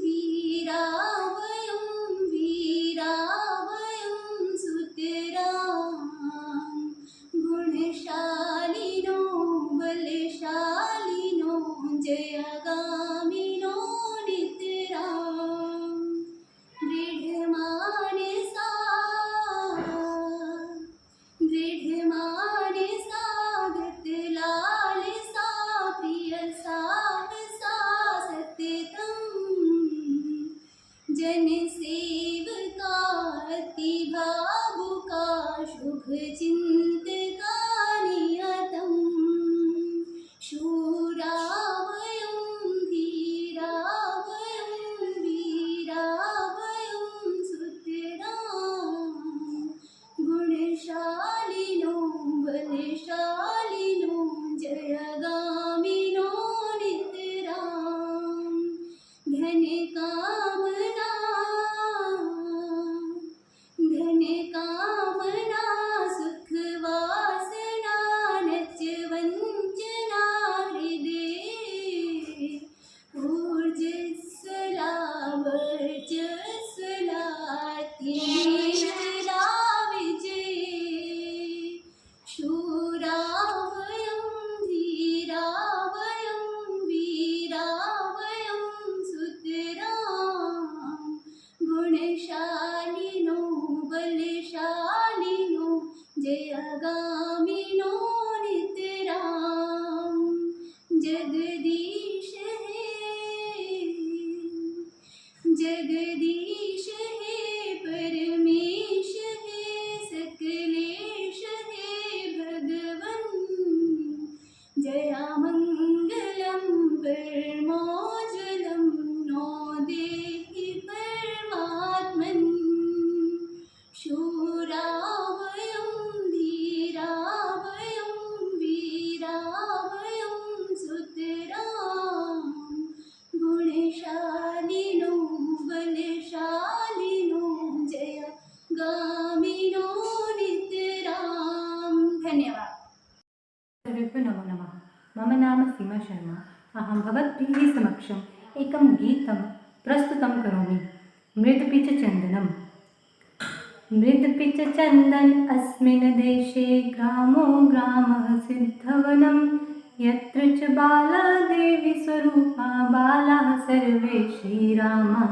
वीरावयं वीरावयं सुतरां गुणशालिनो बलशालिनो जयगामिनो नितरां दृढमानसा जन सेवका अति भावुका शुभ चिंतका नियतम शूरा वयं धीरा वयं वीरा वयं सुतराम गुणशालिनो बलशालिनो जयगामिनो नितराम धन कामना सुख वासना नच वंचना हृदय ऊर्जस्वला वर्चस्वला तीव्रा विजय शूरा वयं धीरा वयं वीरा वयं सुतराम गुणशालिनो बलशालिनो जयगामिनो नितराम जगदीश है परमेश है सकलेश है भगवन जयामंगलम परमोज्ज्वलम नो देहि परमात्मन् शूरा वयं धीरा वयं वीरा वयं सुतराम गुणशालिनो बलशालिनो जयगामिनो नितराम। धन्यवाद। सर्वेभ्यो नमो नमः। मम नाम सीमा शर्मा। अहं भवद्भिः समक्षम् एकं गीतं प्रस्तुतं करोमि। मृदपिचचन्दनम्। मृदपिचचन्दन अस्मिन् देशे ग्रामो ग्रामः सिद्धवनं यत्र च बाला देवी स्वरूपा बालाः सर्वे श्रीरामा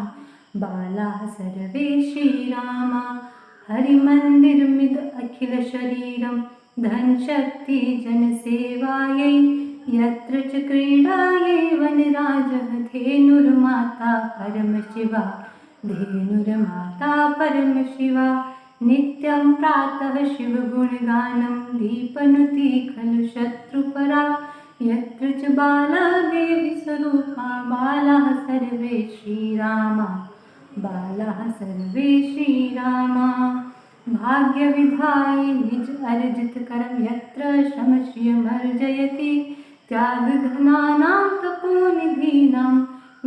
बालाः सर्वे श्रीरामा हरिमन्दिरमिद अखिल शरीरं धनशक्ति जनसेवायै यत्र च क्रीडायै वनराजः धेनुर्माता परमशिवा धेनुर्माता परमशिवा नित्यं प्रातः शिवगुणगानं दीपनुति खलु शत्रुपरा यत्र च बाला देवी स्वरूपा बालाः सर्वे श्रीरामा बालाः सर्वे श्रीरामा भाग्यविधायि निज अर्जित करम यत्र शमश्रियमर्जयति त्यागधनानां तपोनिधीनां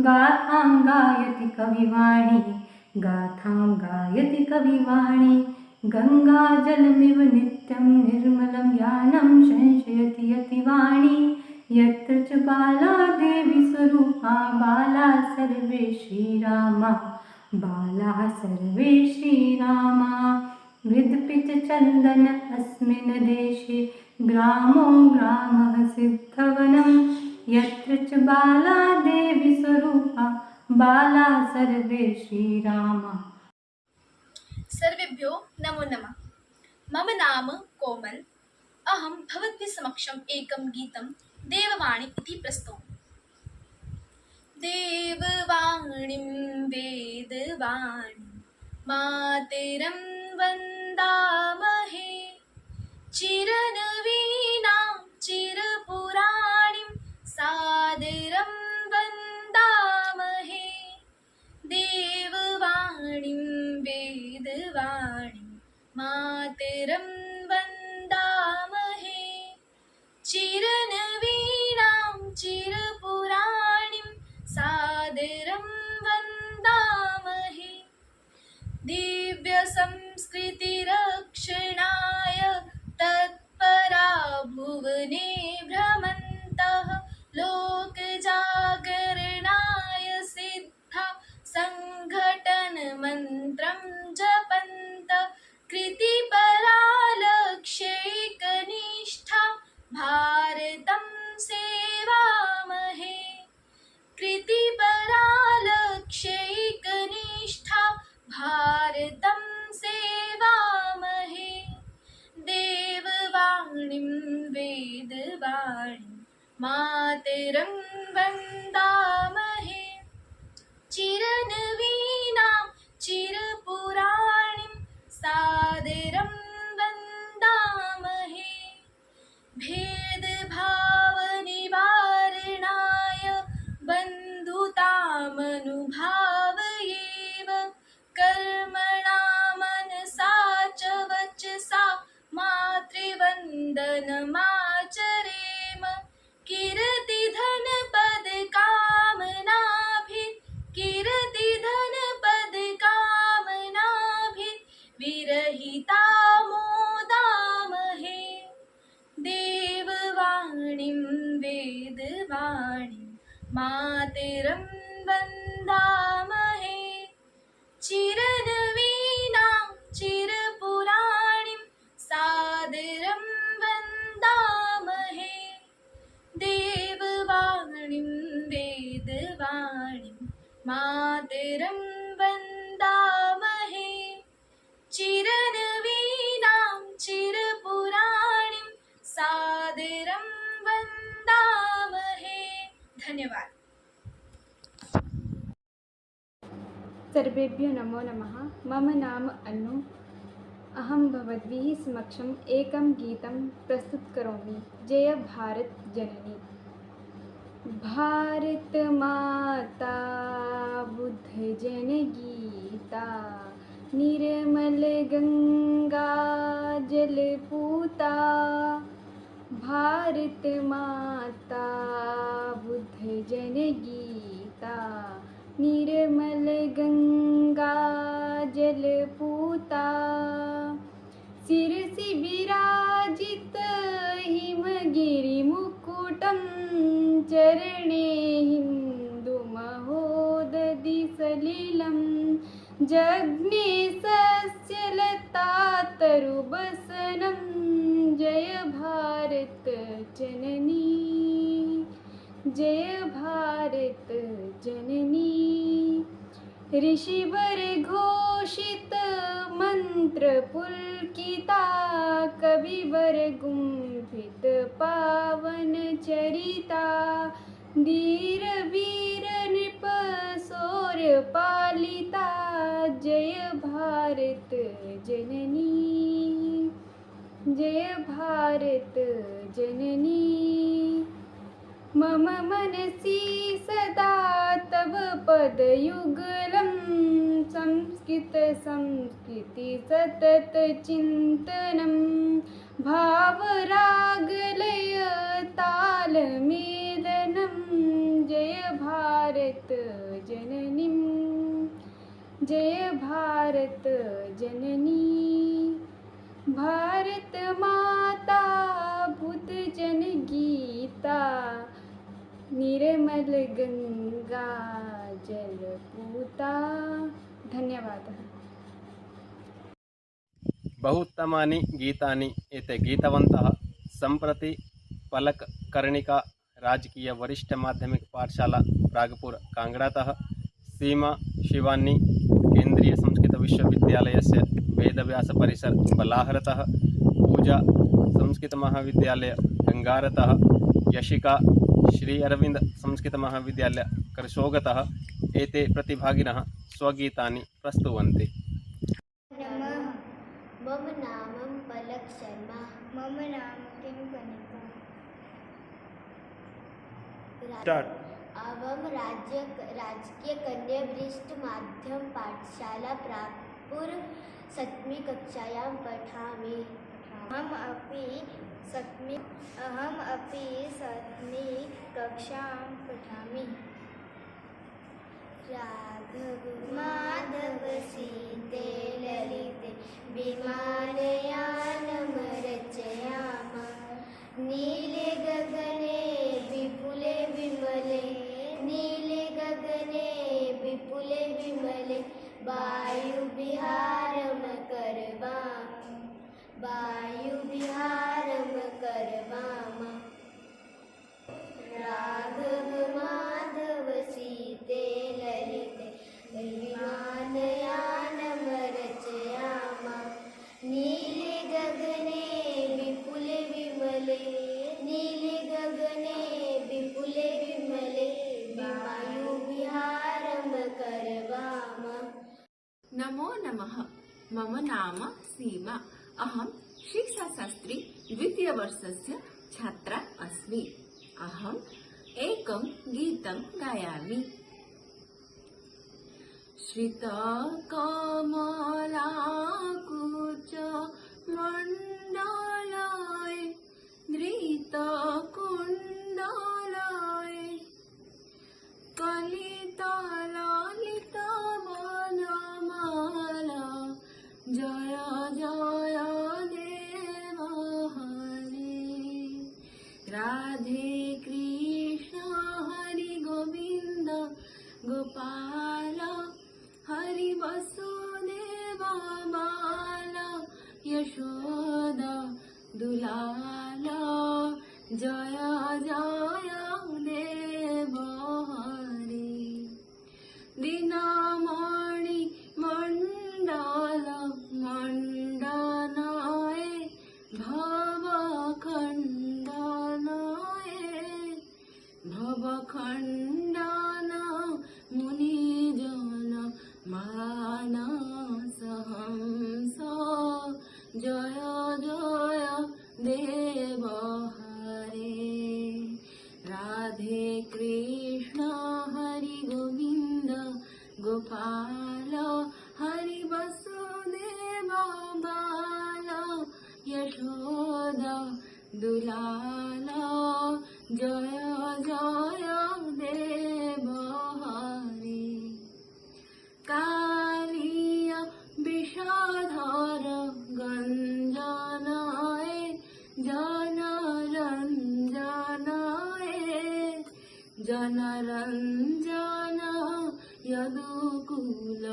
गाथां गायति कविवाणी गंगाजलमिव नित्यं निर्मलं ज्ञानं संशयति यतिवाणी यत्र च बाला देवी स्वरूपा बाला सर्वे श्रीरामा बालाः सर्वे श्रीरामा मृदपिचचन्दन अस्मिन् देशे ग्रामो ग्रामः सिद्धवनं यत्र च बाला देवी स्वरूपा बाला सर्वे श्रीरामा। सर्वेभ्यो नमो नमः। मम नाम कोमल। अहं भवद्भिः समक्षम् एकं गीतं देववाणी इति प्रस्तौमि। देववाणीं वेदवाणीं मातरं वन्दामहे चिरनवीनां चिरपुराणीं सादरं वन्दामहे देववाणीं वेदवाणीं मातरं वन्दामहे चिरनवीनां चिरपुराणीं सादरं वन्दामहे दिव्यसंस्कृतिरक्षणाय तत्परा भुवने भ्रमन्तः लोकजागरणाय सिद्धा सङ्घटनमन्त्रं जपन्त कृतिपरा लक्ष्यैकनिष्ठा भारतं सेवामहे कृतिपरा लक्ष्यैकनिष्ठा भारतं सेवामहे देववाणीं वेदवाणीं मातरं मामनुभावयेव कर्मणा मनसा च वचसा मातृवन्दनमाचरेम कीर्तिधनपदकामनाभिर्विरहिता मोदामहे देववाणीं वेदवाणीं मातरं वन्दामहे चिरनवीनां चिरपुराणीं सादरं वन्दामहे देववाणीं वेदवाणीं मातरं वन्दामहे चिरनवीनां चिरपुराणीं सादरं वन्दामहे। धन्यवाद। सर्वेभ्यो नमो नमः। मम नाम अनु। अहं भवद्भिः समक्षम् एकं गीतं प्रस्तुतकरोमि। जय भारत जननी। भारत माता बुद्ध जन गीता निर्मल गंगा जल पूता। भारत माता बुद्ध जन गीता निर्मल गंगा जल पूता। शिरसि विराजित हिमगिरि मुकुटं चरणे हिन्दु महोदधि सलिलं जग्ने सस्यलता तरुबसनं। जय भारत जननी जय भारत जननी। ऋषिवर घोषित मंत्र पुलकिता कविवर गुंफित पावन चरिता। धीर वीर नृप शौर्य पालिता जय भारत जननी जय भारत जननी। मम मनसि सदा तव पदयुगलं संस्कृति सतत चिन्तनं। भावरागलय तालमेलनं जय भारत जननीं जय भारत जननी। भारत माता बुद्ध जन गीता निर्मल गंगा जल पूता। धन्यवादः। बहुत्तमानि गीतानि एते गीतवन्तः। सम्प्रति पलककर्णिका राजकीय वरिष्ठ माध्यमिक पाठशाला प्रागपुर कांगड़ातः सीमा शिवानी केंद्रीय संस्कृत विश्वविद्यालयस्य वेदव्यास परिसर बलाहरतः पूजा संस्कृत महाविद्यालय गंगारतः यशिका श्री अरविंद संस्कृत महाविद्यालय करशोगतः एते प्रतिभागिनः स्वगीतानि प्रस्तुवन्ति। मम नाम पलक शर्मा। मम नाम किम कनिका। अवम राजकीय कन्या वरिष्ठ माध्यम पाठशाला प्रागपुर 7वीं कक्षायां पठामि। अहम् अपि 7वीं कक्षां पठामि। राघव माधव सीते ललिते विमानयानं रचयामः। नीले गगने विपुले विमले नीले गगने विपुले विमले वायुविहारं करवामः। राघव माधव सीते ललिते विमानयानं रचयामः। नीले गगने विपुले विमले नीले गगने विपुले विमले वायुविहारं करवामः। नमो नमः। मम नाम सीमा। अहं शिक्षाशास्त्री द्वितीयवर्षस्य छात्रा अस्मि। अहम् एकं गीतं गायामि। श्रितकमलाकुच मण्डलाय धृतकुण्डलाय कलितलालितवनमाला जय जय देव हरे राधे कृष्ण हरि गोविंद गोपाल हरि वसुदेव बाल यशोदा दुलाल जय जय देव हरे दीनमणि मण्डल मण्डनाय भवखण्डन मुनिजन मानसहंस जय जय देव हरे राधे कृष्ण हरि गोविंद गोपाल हरि वसुदेव बाल यशोदा दुलाल जय जय देव हरे कालिया विषाधर गंजनाय जनरञ्जन यदुकुल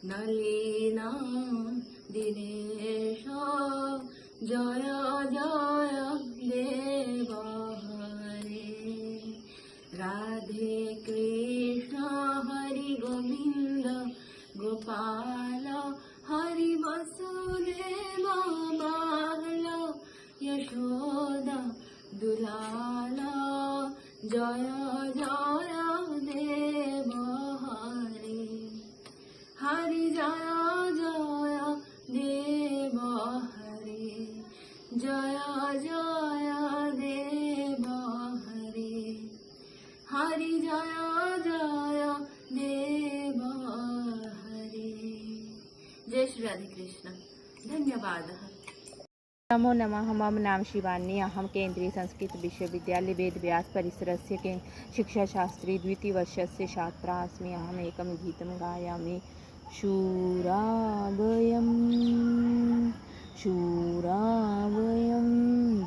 नलिना दिनेश जय जय देव हरे राधे कृष्ण हरि गोविंद गोपाल हरि वसुदेव बाल यशोदा दुलाल जय जय देव हरे हरि जय जय देव हरे जय जय देव हरे हरि जय जय देव हरे जय श्री राधे कृष्ण धन्यवाद नमो नमः मम नाम शिवानी अहं केन्द्रीय संस्कृत विश्वविद्यालय वेदव्यास परिसरस्य शिक्षाशास्त्री द्वितीयवर्षस्य छात्रा अस्मि। अहम् एकं गीतं गायामि। शूराभयं शूराभयं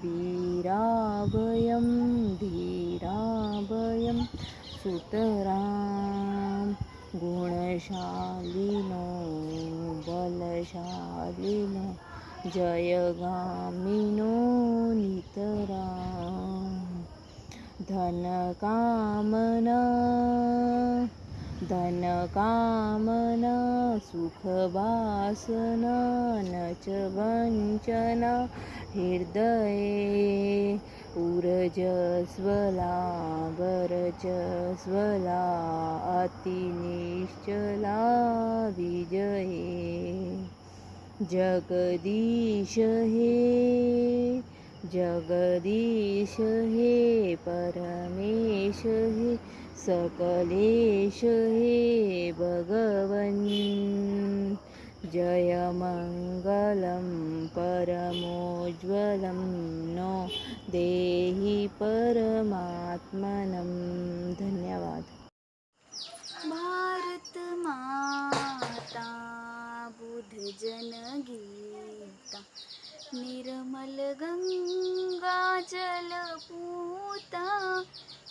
वीराभयं धीराभयं सुतरां गुणशालिनो बलशालिनो जयगामिनो नितरां धनकामना धनकामना सुखवासना न च वञ्चना हृदये उरजस्वला वरजस्वला अतिनिश्चला विजये जगदीश हे परमेश हे सकलेश हे भगवन् जय मङ्गलं परमोज्ज्वलं नो देहि परमात्मनं धन्यवाद। भारत माता बुध जनगीता निर्मल गंगा जल पूता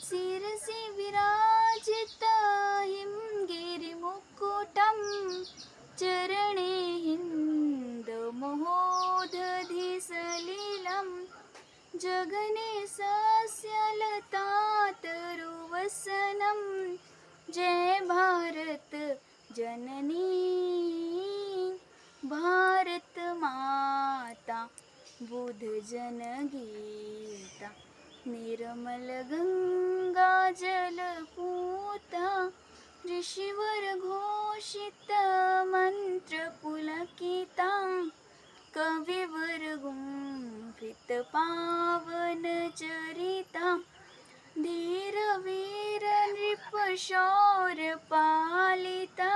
शिरसि विराजित हिमगिरि मुकुटं चरणे हिन्दमहोदधि सलिलं जगन्नेशस्य लतातरुवसनं जय भारत जननी भारत माता बुध जनगीता निर्मल गंगा जल पूता ऋषिवर घोषित मंत्र पुलकिता कविवर गुंफित पावन चरिता धीर वीर नृप शौर्य पालिता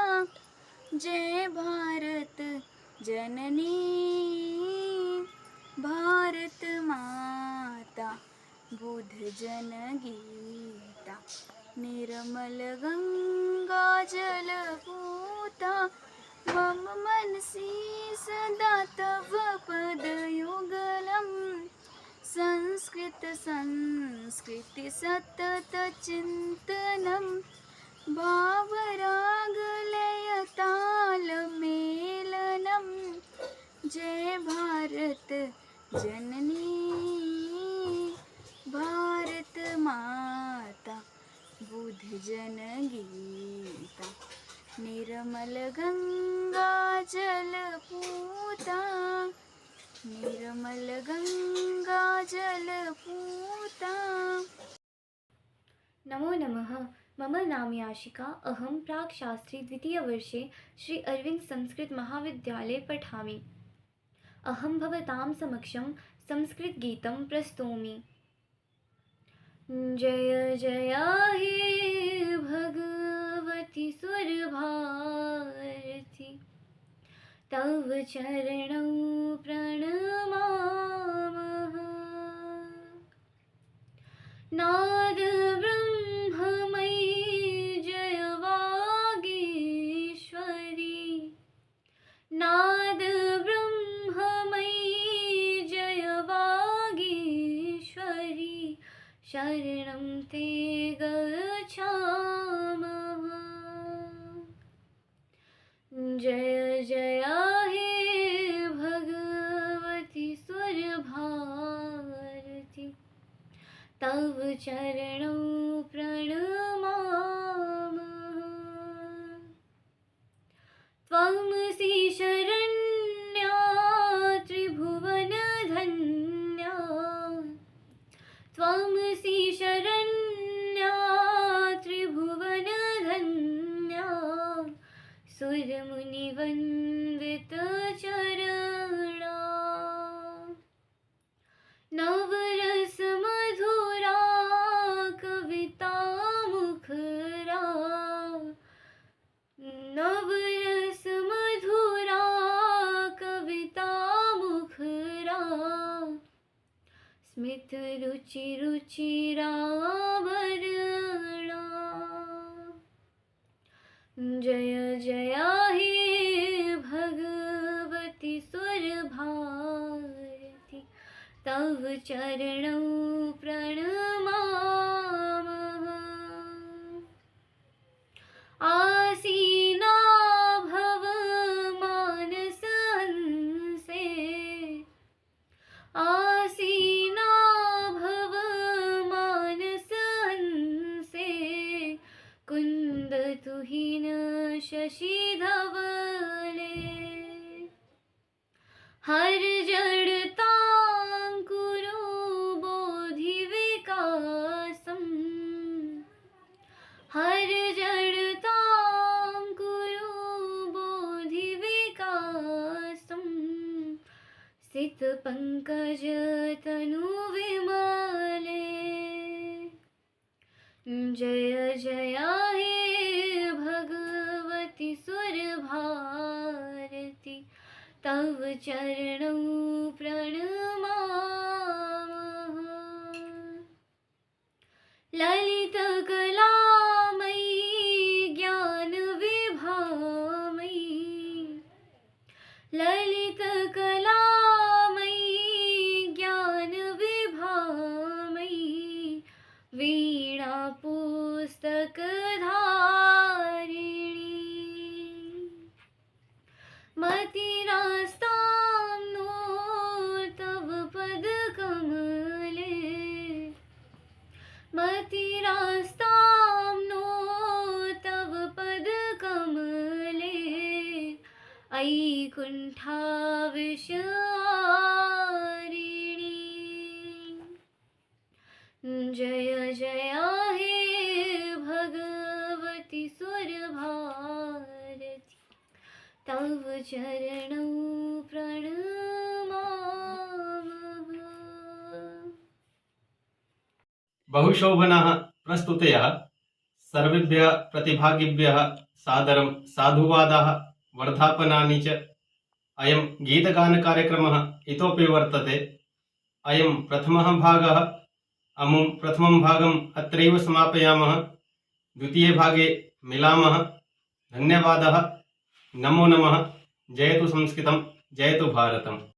जननी भारत माता बुध जन गीता निर्मल गंगा जल पूता मम मनसि सदा तव पद युगलम् संस्कृत संस्कृति सतत चिंतनम् भावरागलय ताल मेलनम् जय भारत जननी भारत माता बुध जन गीता निर्मल गंगा जल पूता निर्मल गंगा जल पूता। नमो नमः। मम नाम याशिका। अहं प्राक्शास्त्री द्वितीयवर्षे श्री अरविन्द संस्कृत महाविद्यालये पठामि। अहं भवतां समक्षं संस्कृतगीतं प्रस्तौमि। जय जय हे भगवति सुरभारती तव चरणौ प्रणमामः। नाद ब्रह्ममयी जय वागीश्वरी नाद ब्रह्ममयी जय वागीश्वरी शरणं ते गच्छामः। जय जय हे भगवति सुरभारती तव चरणौ प्रणमामः। त्वमसि शरण्या त्रिभुवनधन्या त्वमसि शरण्या त्रिभुवनधन्या सुरमुनिवन्दितचरणा नवरस मधुरा कविता मुखरा नवरस मधुरा कविता मुखरा स्मित रुचि रुचिराभरणा। जय जय हे भगवति सुरभारती तव चरणौ प्रणमामः। आसीना भव मानस हंसे आसीना भव मानस हंसे कुंद तुहिन शशि धवले हर जड़तांकुरो बोधि विकासम् हर जड़तांकुरो बोधि विकासम् सित पंकज तनु विमले। जय जय हे भगवति सुरभारती तव चरणौ प्रणमामः। ललित कलामयी ज्ञान विभामयी ललित कलामयी ज्ञान विभामयी वीणा पुस्तक धारिणी मतिरास्तां नो तव पद कमले मतिरास्तां नो तव पद कमले अयि कुण्ठा विषारिणी। जय जय हे भगवति सुरभारती तव चरणौ प्रणमामः। बहुशोभनः प्रस्तुतयः सर्वेभ्यः प्रतिभागिभ्यः सादरं साधुवादाः वर्धापनानि च अयं गीतगानकार्यक्रमः इतोपि वर्तते। अयं प्रथमः भागः। अमुं प्रथमं भागम् अत्रैव समापयामः। द्वितीये भागे मिलामः। धन्यवादः। नमो नमः। जयतु संस्कृतं, जयतु भारतम्।